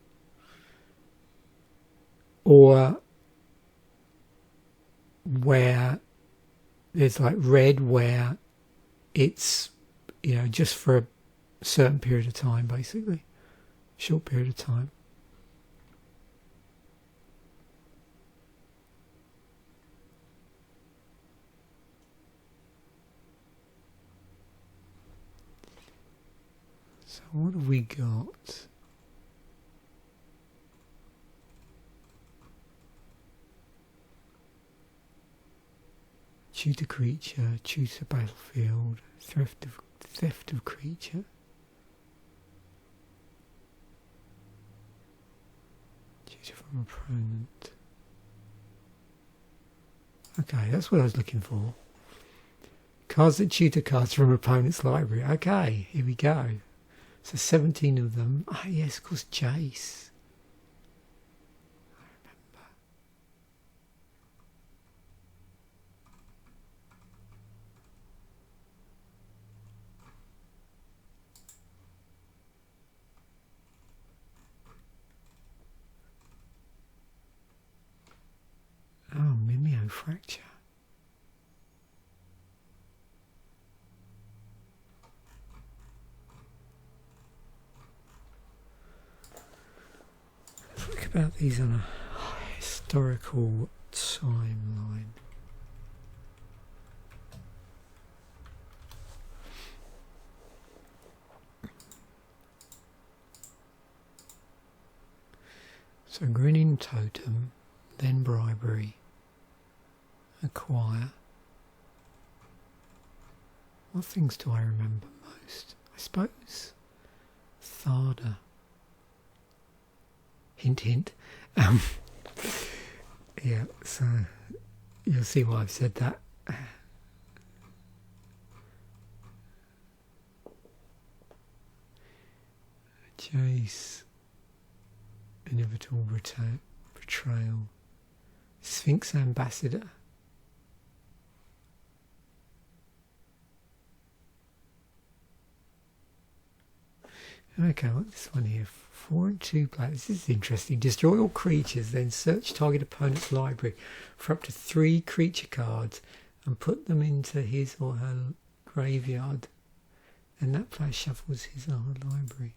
or where there's like red, where it's, just for a certain period of time, basically, short period of time. So what have we got? Tutor creature, tutor battlefield, theft of creature. Tutor from opponent. Okay, that's what I was looking for. Cards that tutor cards from opponent's library. Okay, here we go. So 17 of them. Ah, yes, of course, Jace. I remember. Oh, Mimeo Fracture. Think about these on a... Oh, yes. Historical timeline. So Grinning Totem, then Bribery, Acquire. What things do I remember most? I suppose Tharda. Hint, hint. Yeah, so you'll see why I've said that. Jace. Inevitable betrayal. Sphinx Ambassador. Okay, what's this one here? 4 and 2 black. This is interesting. Destroy all creatures, then search target opponent's library for up to 3 creature cards and put them into his or her graveyard. And that player shuffles his or her library.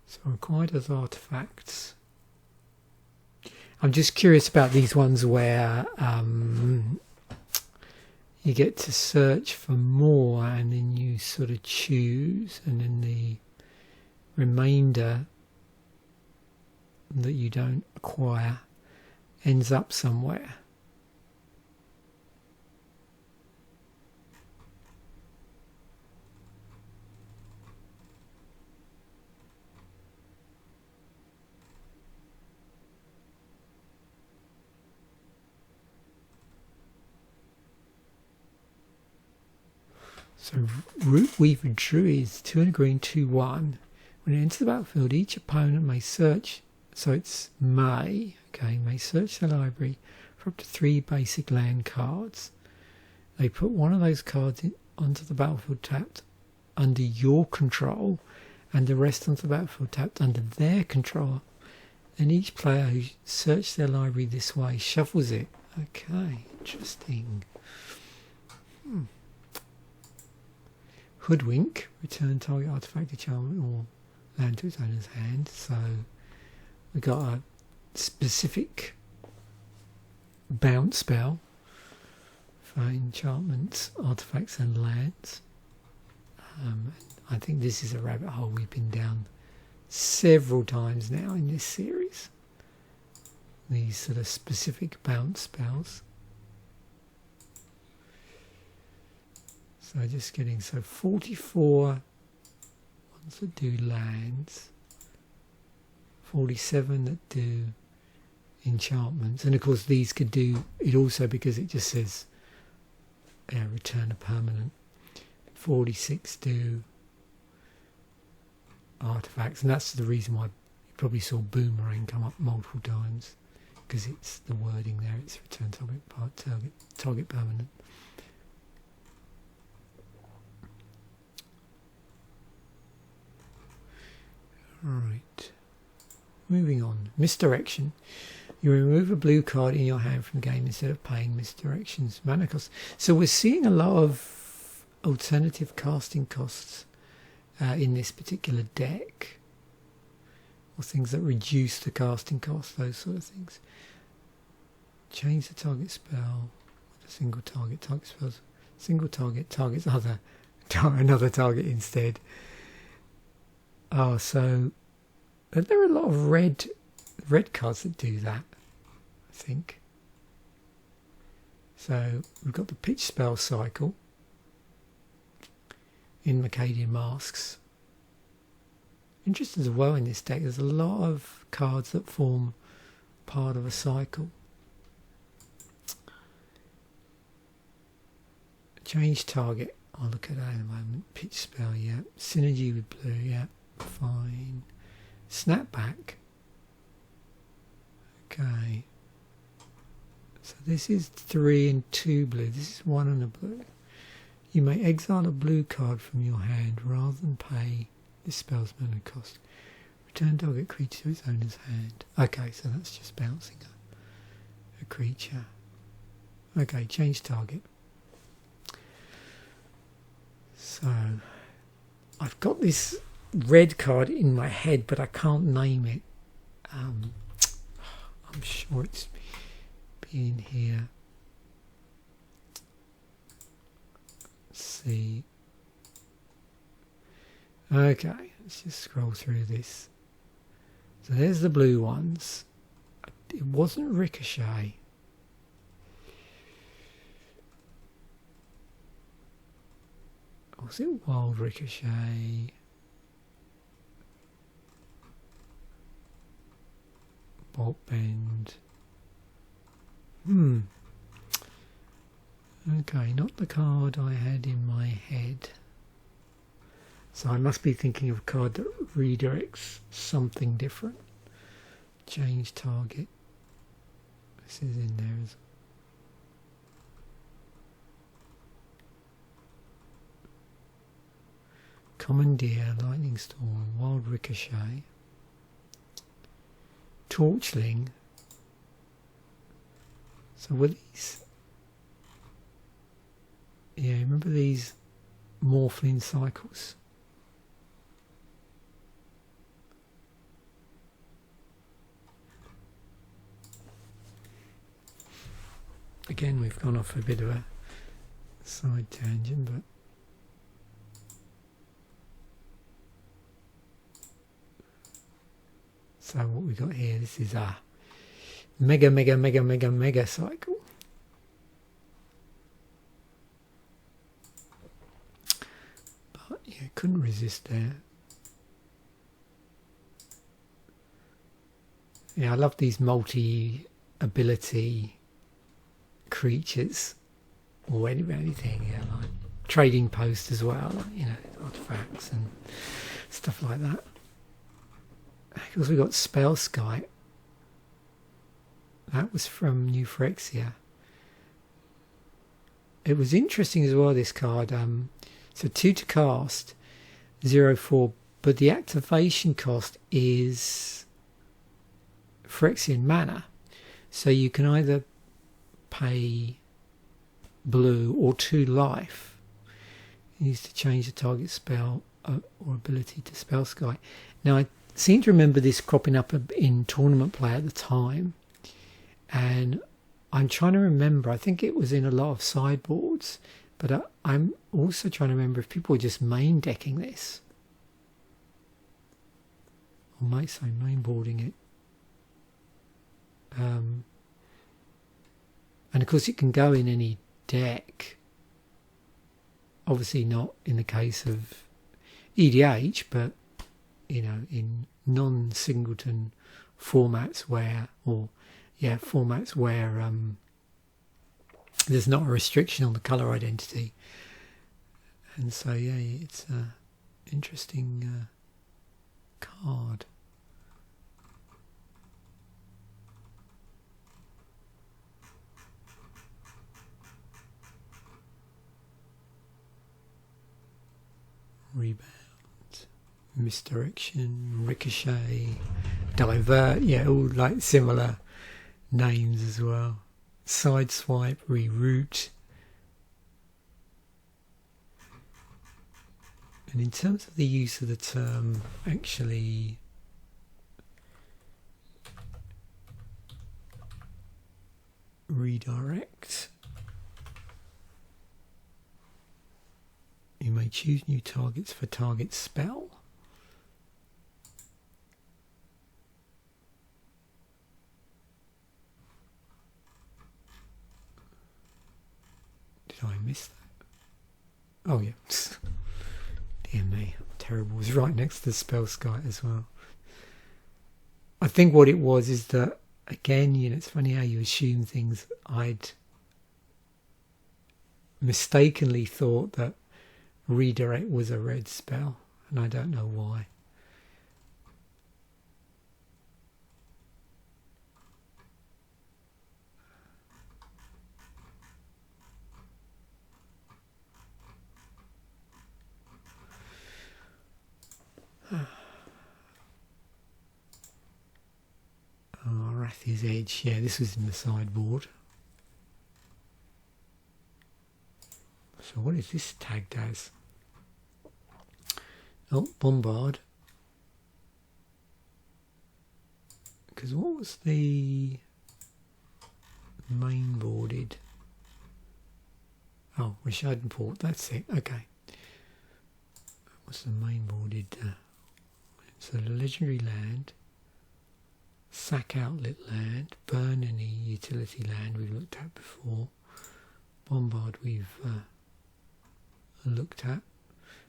So acquired as artifacts. I'm just curious about these ones where you get to search for more and then you sort of choose, and then the remainder that you don't acquire ends up somewhere. So Root Weaver Druids, 2 and a green, 2/1. When it enters the battlefield, each opponent may search, so it's may search the library for up to 3 basic land cards. They put one of those cards onto the battlefield tapped under your control, and the rest onto the battlefield tapped under their control. And each player who searched their library this way shuffles it. Okay, interesting. Hoodwink, return target artifact, enchantment or land to its owner's hand. So we got a specific bounce spell for enchantments, artifacts and lands. I think this is a rabbit hole we've been down several times now in this series. These sort of specific bounce spells. So just getting 44 ones that do lands, 47 that do enchantments, and of course these could do it also because it just says return a permanent. 46 do artifacts, and that's the reason why you probably saw Boomerang come up multiple times, because it's the wording there, it's return target permanent. Right, moving on. Misdirection. You remove a blue card in your hand from the game instead of paying Misdirection's mana cost. So we're seeing a lot of alternative casting costs in this particular deck, or things that reduce the casting cost, those sort of things. Change the target spell with a single target. Target spells single target targets another target instead. Oh, so there are a lot of red cards that do that, I think. So we've got the pitch spell cycle in Mercadian Masques. Interesting as well in this deck, there's a lot of cards that form part of a cycle. Change target, I'll look at that in a moment. Pitch spell, yeah. Synergy with blue, yeah. Fine. Snapback. Okay. So this is 3 and 2 blue. This is 1 and a blue. You may exile a blue card from your hand rather than pay this spell's mana cost. Return target creature to its owner's hand. Okay, so that's just bouncing a creature. Okay, change target. So, I've got this red card in my head, but I can't name it. I'm sure it's been here. Let's see. Okay, let's just scroll through this. So there's the blue ones. It wasn't Ricochet. Was it Wild Ricochet? Bolt Bend. Okay, not the card I had in my head. So I must be thinking of a card that redirects something different. Change target. This is in there as well. Commandeer, Lightning Storm, Wild Ricochet, Torchling. So were these? Yeah, remember these Morphling cycles? Again, we've gone off a bit of a side tangent, but so what we got here, this is a mega cycle. But yeah, couldn't resist there. Yeah, I love these multi-ability creatures or anything, yeah, like trading post as well, like, you know, artifacts and stuff like that. Because we got Spell Sky. That was from New Phyrexia. It was interesting as well, this card. So 2 to cast, 0/4, but the activation cost is Phyrexian mana. So you can either pay blue or 2 life. Used to change the target spell or ability to Spell Sky. Now I seem to remember this cropping up in tournament play at the time, and I'm trying to remember, I think it was in a lot of sideboards, but I'm also trying to remember if people were just main decking this, or might say mainboarding it. And of course it can go in any deck, obviously not in the case of EDH, but you know, in non-singleton formats where, there's not a restriction on the colour identity. And so, yeah, it's an interesting card. Rebound. Misdirection, Ricochet, Divert, yeah, all like similar names as well. Sideswipe, Reroute. And in terms of the use of the term, actually, redirect. You may choose new targets for target spell. Did I miss that? Oh yeah. Dear me, I'm terrible. It was right next to the Spell Sky as well. I think what it was is that, again, you know, it's funny how you assume things. I'd mistakenly thought that redirect was a red spell, and I don't know why. Rath's Edge. Yeah, this was in the sideboard. So what is this tagged as? Oh, Bombard. Because what was the mainboarded? Oh, Rishadan Port, that's it, okay. What's the mainboarded? So the legendary land, sack outlet land, burn any utility land we've looked at before, bombard we've looked at,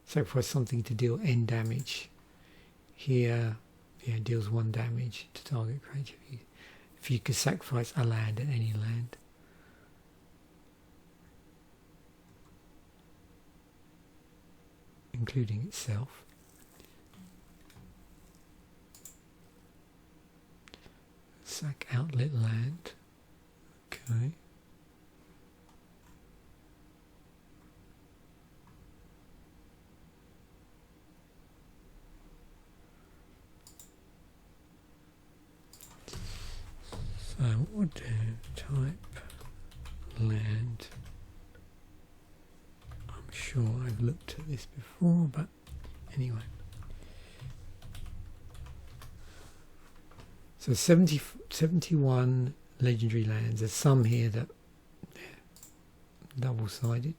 sacrifice something to deal end damage. Here, yeah, deals 1 damage to target creature. If you could sacrifice a land at any land. Including itself. Sack outlet land. Okay. So what type land? I'm sure I've looked at this before, but anyway. So 71 legendary lands. There's some here that they're double-sided.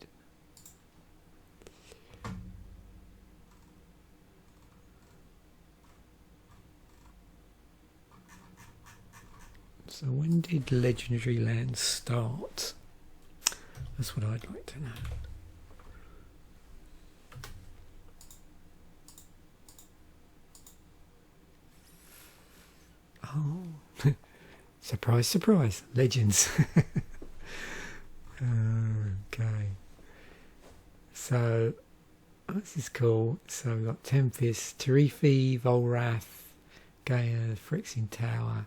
So when did legendary lands start? That's what I'd like to know. Oh, surprise, surprise, legends. Okay. So, this is cool. So we've got Tempest, Tarifi, Volrath, Gaia, Phyrexian Tower,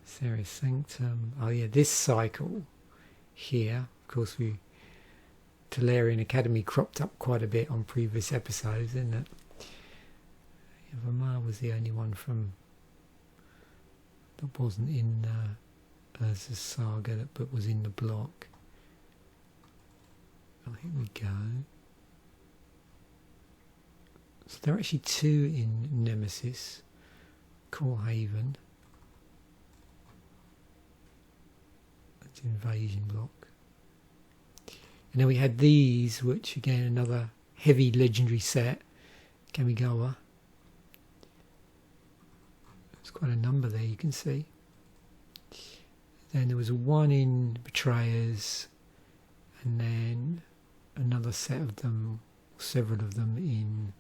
Serious Sanctum. Oh yeah, this cycle here, of course, Tolarian Academy cropped up quite a bit on previous episodes, isn't it? Vamar was the only one from that wasn't in as a saga, but was in the block. Oh, here we go. So there are actually 2 in Nemesis, Core Haven. Invasion block. And then we had these, which again another heavy legendary set, Kamigawa. There's quite a number there, you can see. Then there was 1 in Betrayers, and then another set of them, several of them in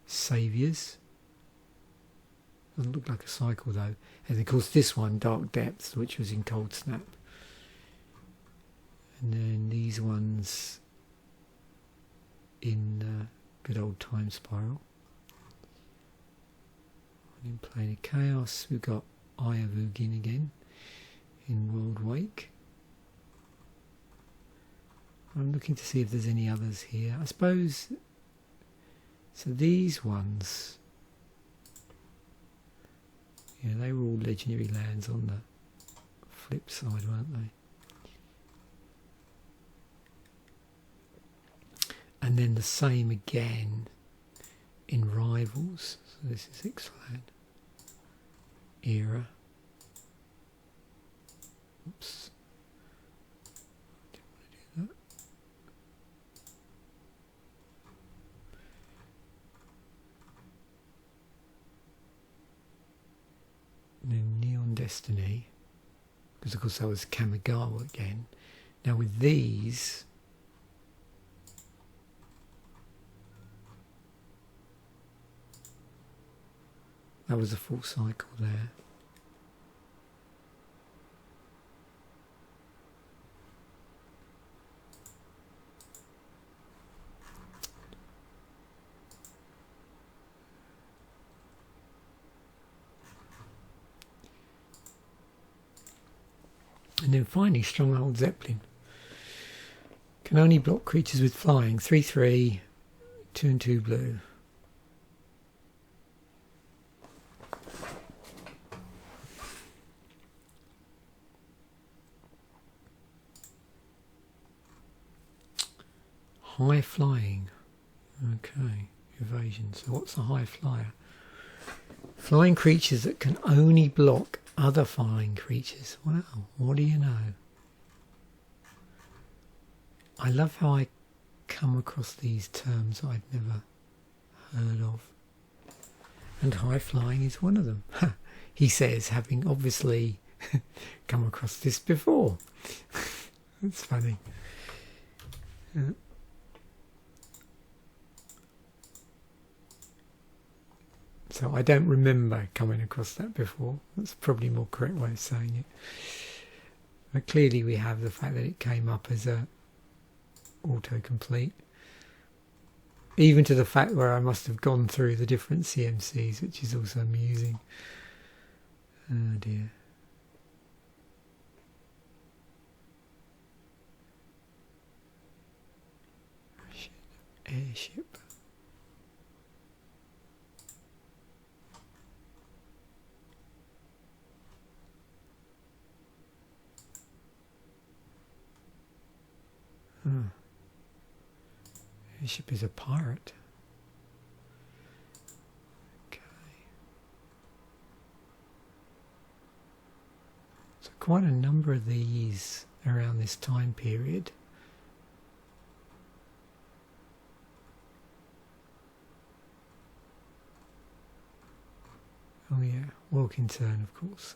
Saviours. Doesn't look like a cycle though. And of course this one, Dark Depths, which was in Cold Snap. And then these ones in good old Time Spiral. In Plane of Chaos, we've got Eye of Ugin again in World Wake. I'm looking to see if there's any others here. I suppose, so these ones, yeah, they were all legendary lands on the flip side, weren't they? And then the same again in Rivals. So this is Ixalan era. Oops. Didn't want to do that. And then Neon Destiny. Because of course that was Kamigawa again. Now with these, that was a full cycle there. And then finally, Stronghold Zeppelin. Can only block creatures with flying. 3/3, 2 and 2 blue. High flying. Okay, evasion. So what's a high flyer? Flying creatures that can only block other flying creatures. Wow, what do you know? I love how I come across these terms I'd never heard of. And high flying is one of them. He says, having obviously come across this before. That's funny. Yeah. So I don't remember coming across that before. That's probably a more correct way of saying it. But clearly we have the fact that it came up as a autocomplete. Even to the fact where I must have gone through the different CMCs, which is also amusing. Oh dear. Airship. Airship is a pirate. Okay. So quite a number of these around this time period. Oh yeah, Wilkinson, of course.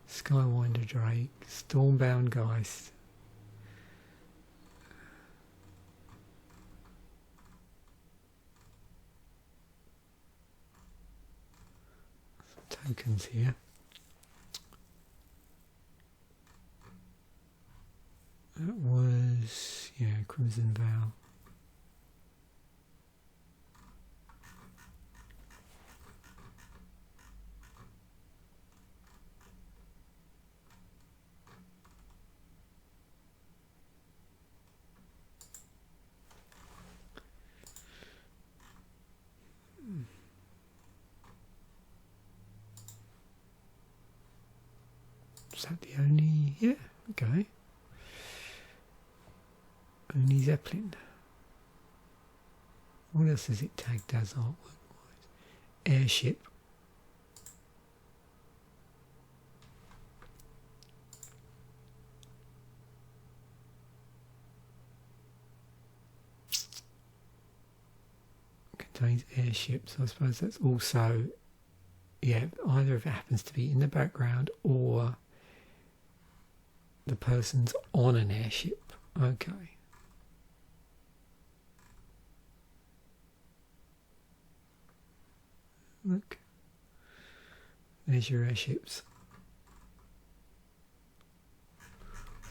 Skywinder Drake, Stormbound Geist. Some tokens here. That was, yeah, Crimson Vow. Is that the only? Yeah, okay. Only Zeppelin. What else is it tagged as artwork wise? Airship. Contains airships. I suppose that's also, yeah, either if it happens to be in the background or the person's on an airship. Okay. Look. There's your airships.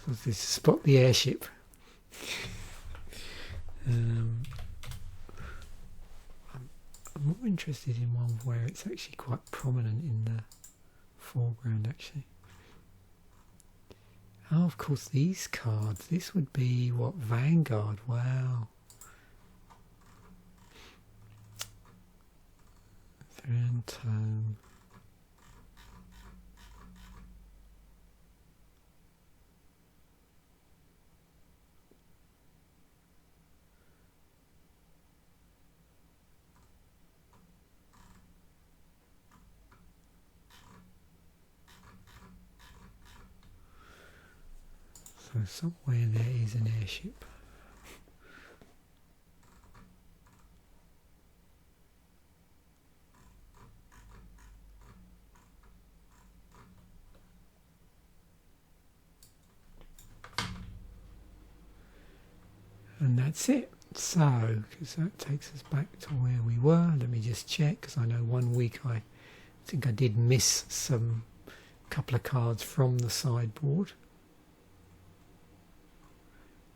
So this is spot the airship. I'm more interested in one where it's actually quite prominent in the foreground actually. Oh, of course, these cards. This would be, what, Vanguard? Wow. Thran Tome. So somewhere there is an airship. And that's it. So, because that takes us back to where we were. Let me just check, because I know 1 week I think I did miss some couple of cards from the sideboard.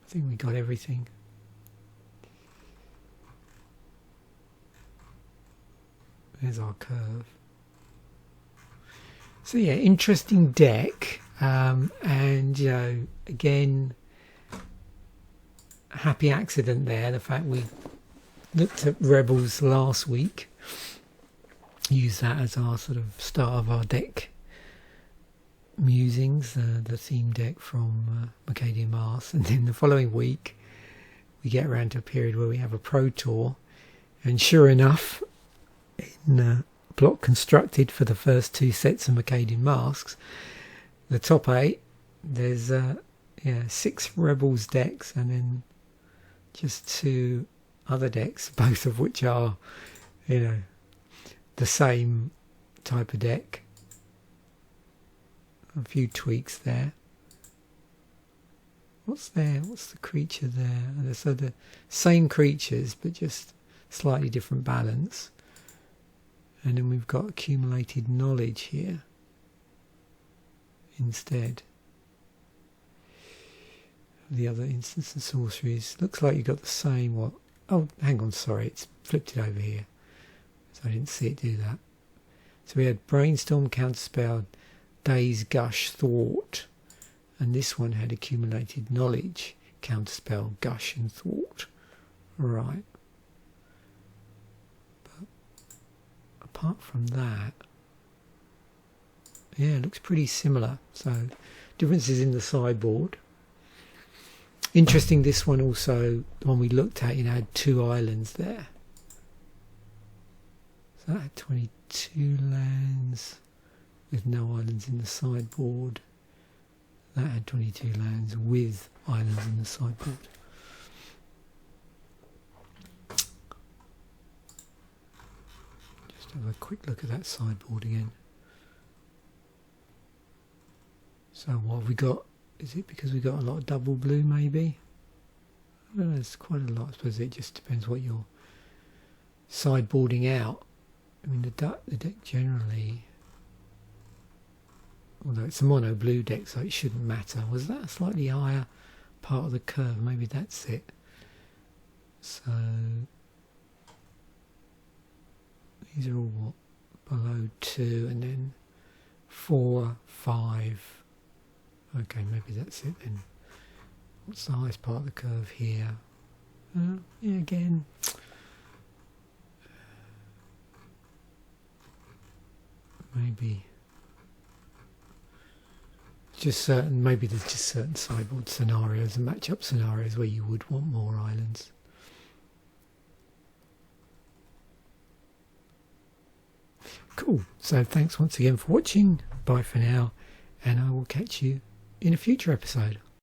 I think we got everything. There's our curve. So yeah, interesting deck. And you know, again, happy accident there. The fact we looked at Rebels last week, used that as our sort of start of our deck musings, the theme deck from Mercadian Masques, and then the following week we get around to a period where we have a Pro Tour, and sure enough, in block constructed for the first 2 sets of Mercadian Masques, the top 8, there's 6 Rebels decks and then just 2 other decks, both of which are, you know, the same type of deck. A few tweaks there. What's there? What's the creature there? So the same creatures, but just slightly different balance. And then we've got accumulated knowledge here instead. The other instants and sorceries. Looks like you've got the same. What? Oh, hang on, sorry, it's flipped it over here. So I didn't see it do that. So we had Brainstorm, Counterspell, Daze, Gush, Thwart. And this one had accumulated knowledge, Counterspell, Gush and Thwart. Right. But apart from that, yeah, it looks pretty similar. So differences in the sideboard. Interesting, this one also, the one we looked at, you know, had 2 islands there. So that had 22 lands with no islands in the sideboard. That had 22 lands with islands in the sideboard. Just have a quick look at that sideboard again. So what have we got? Is it because we got a lot of double blue maybe? I don't know, there's quite a lot. I suppose it just depends what you're sideboarding out. I mean, the deck generally, although it's a mono blue deck, so it shouldn't matter. Was that a slightly higher part of the curve? Maybe that's it. So these are all what? Below 2 and then 4, 5. Okay, maybe that's it then. What's the highest part of the curve here? Yeah, again. Maybe. Just certain, maybe there's just certain sideboard scenarios and match-up scenarios where you would want more islands. Cool. So thanks once again for watching. Bye for now, and I will catch you in a future episode.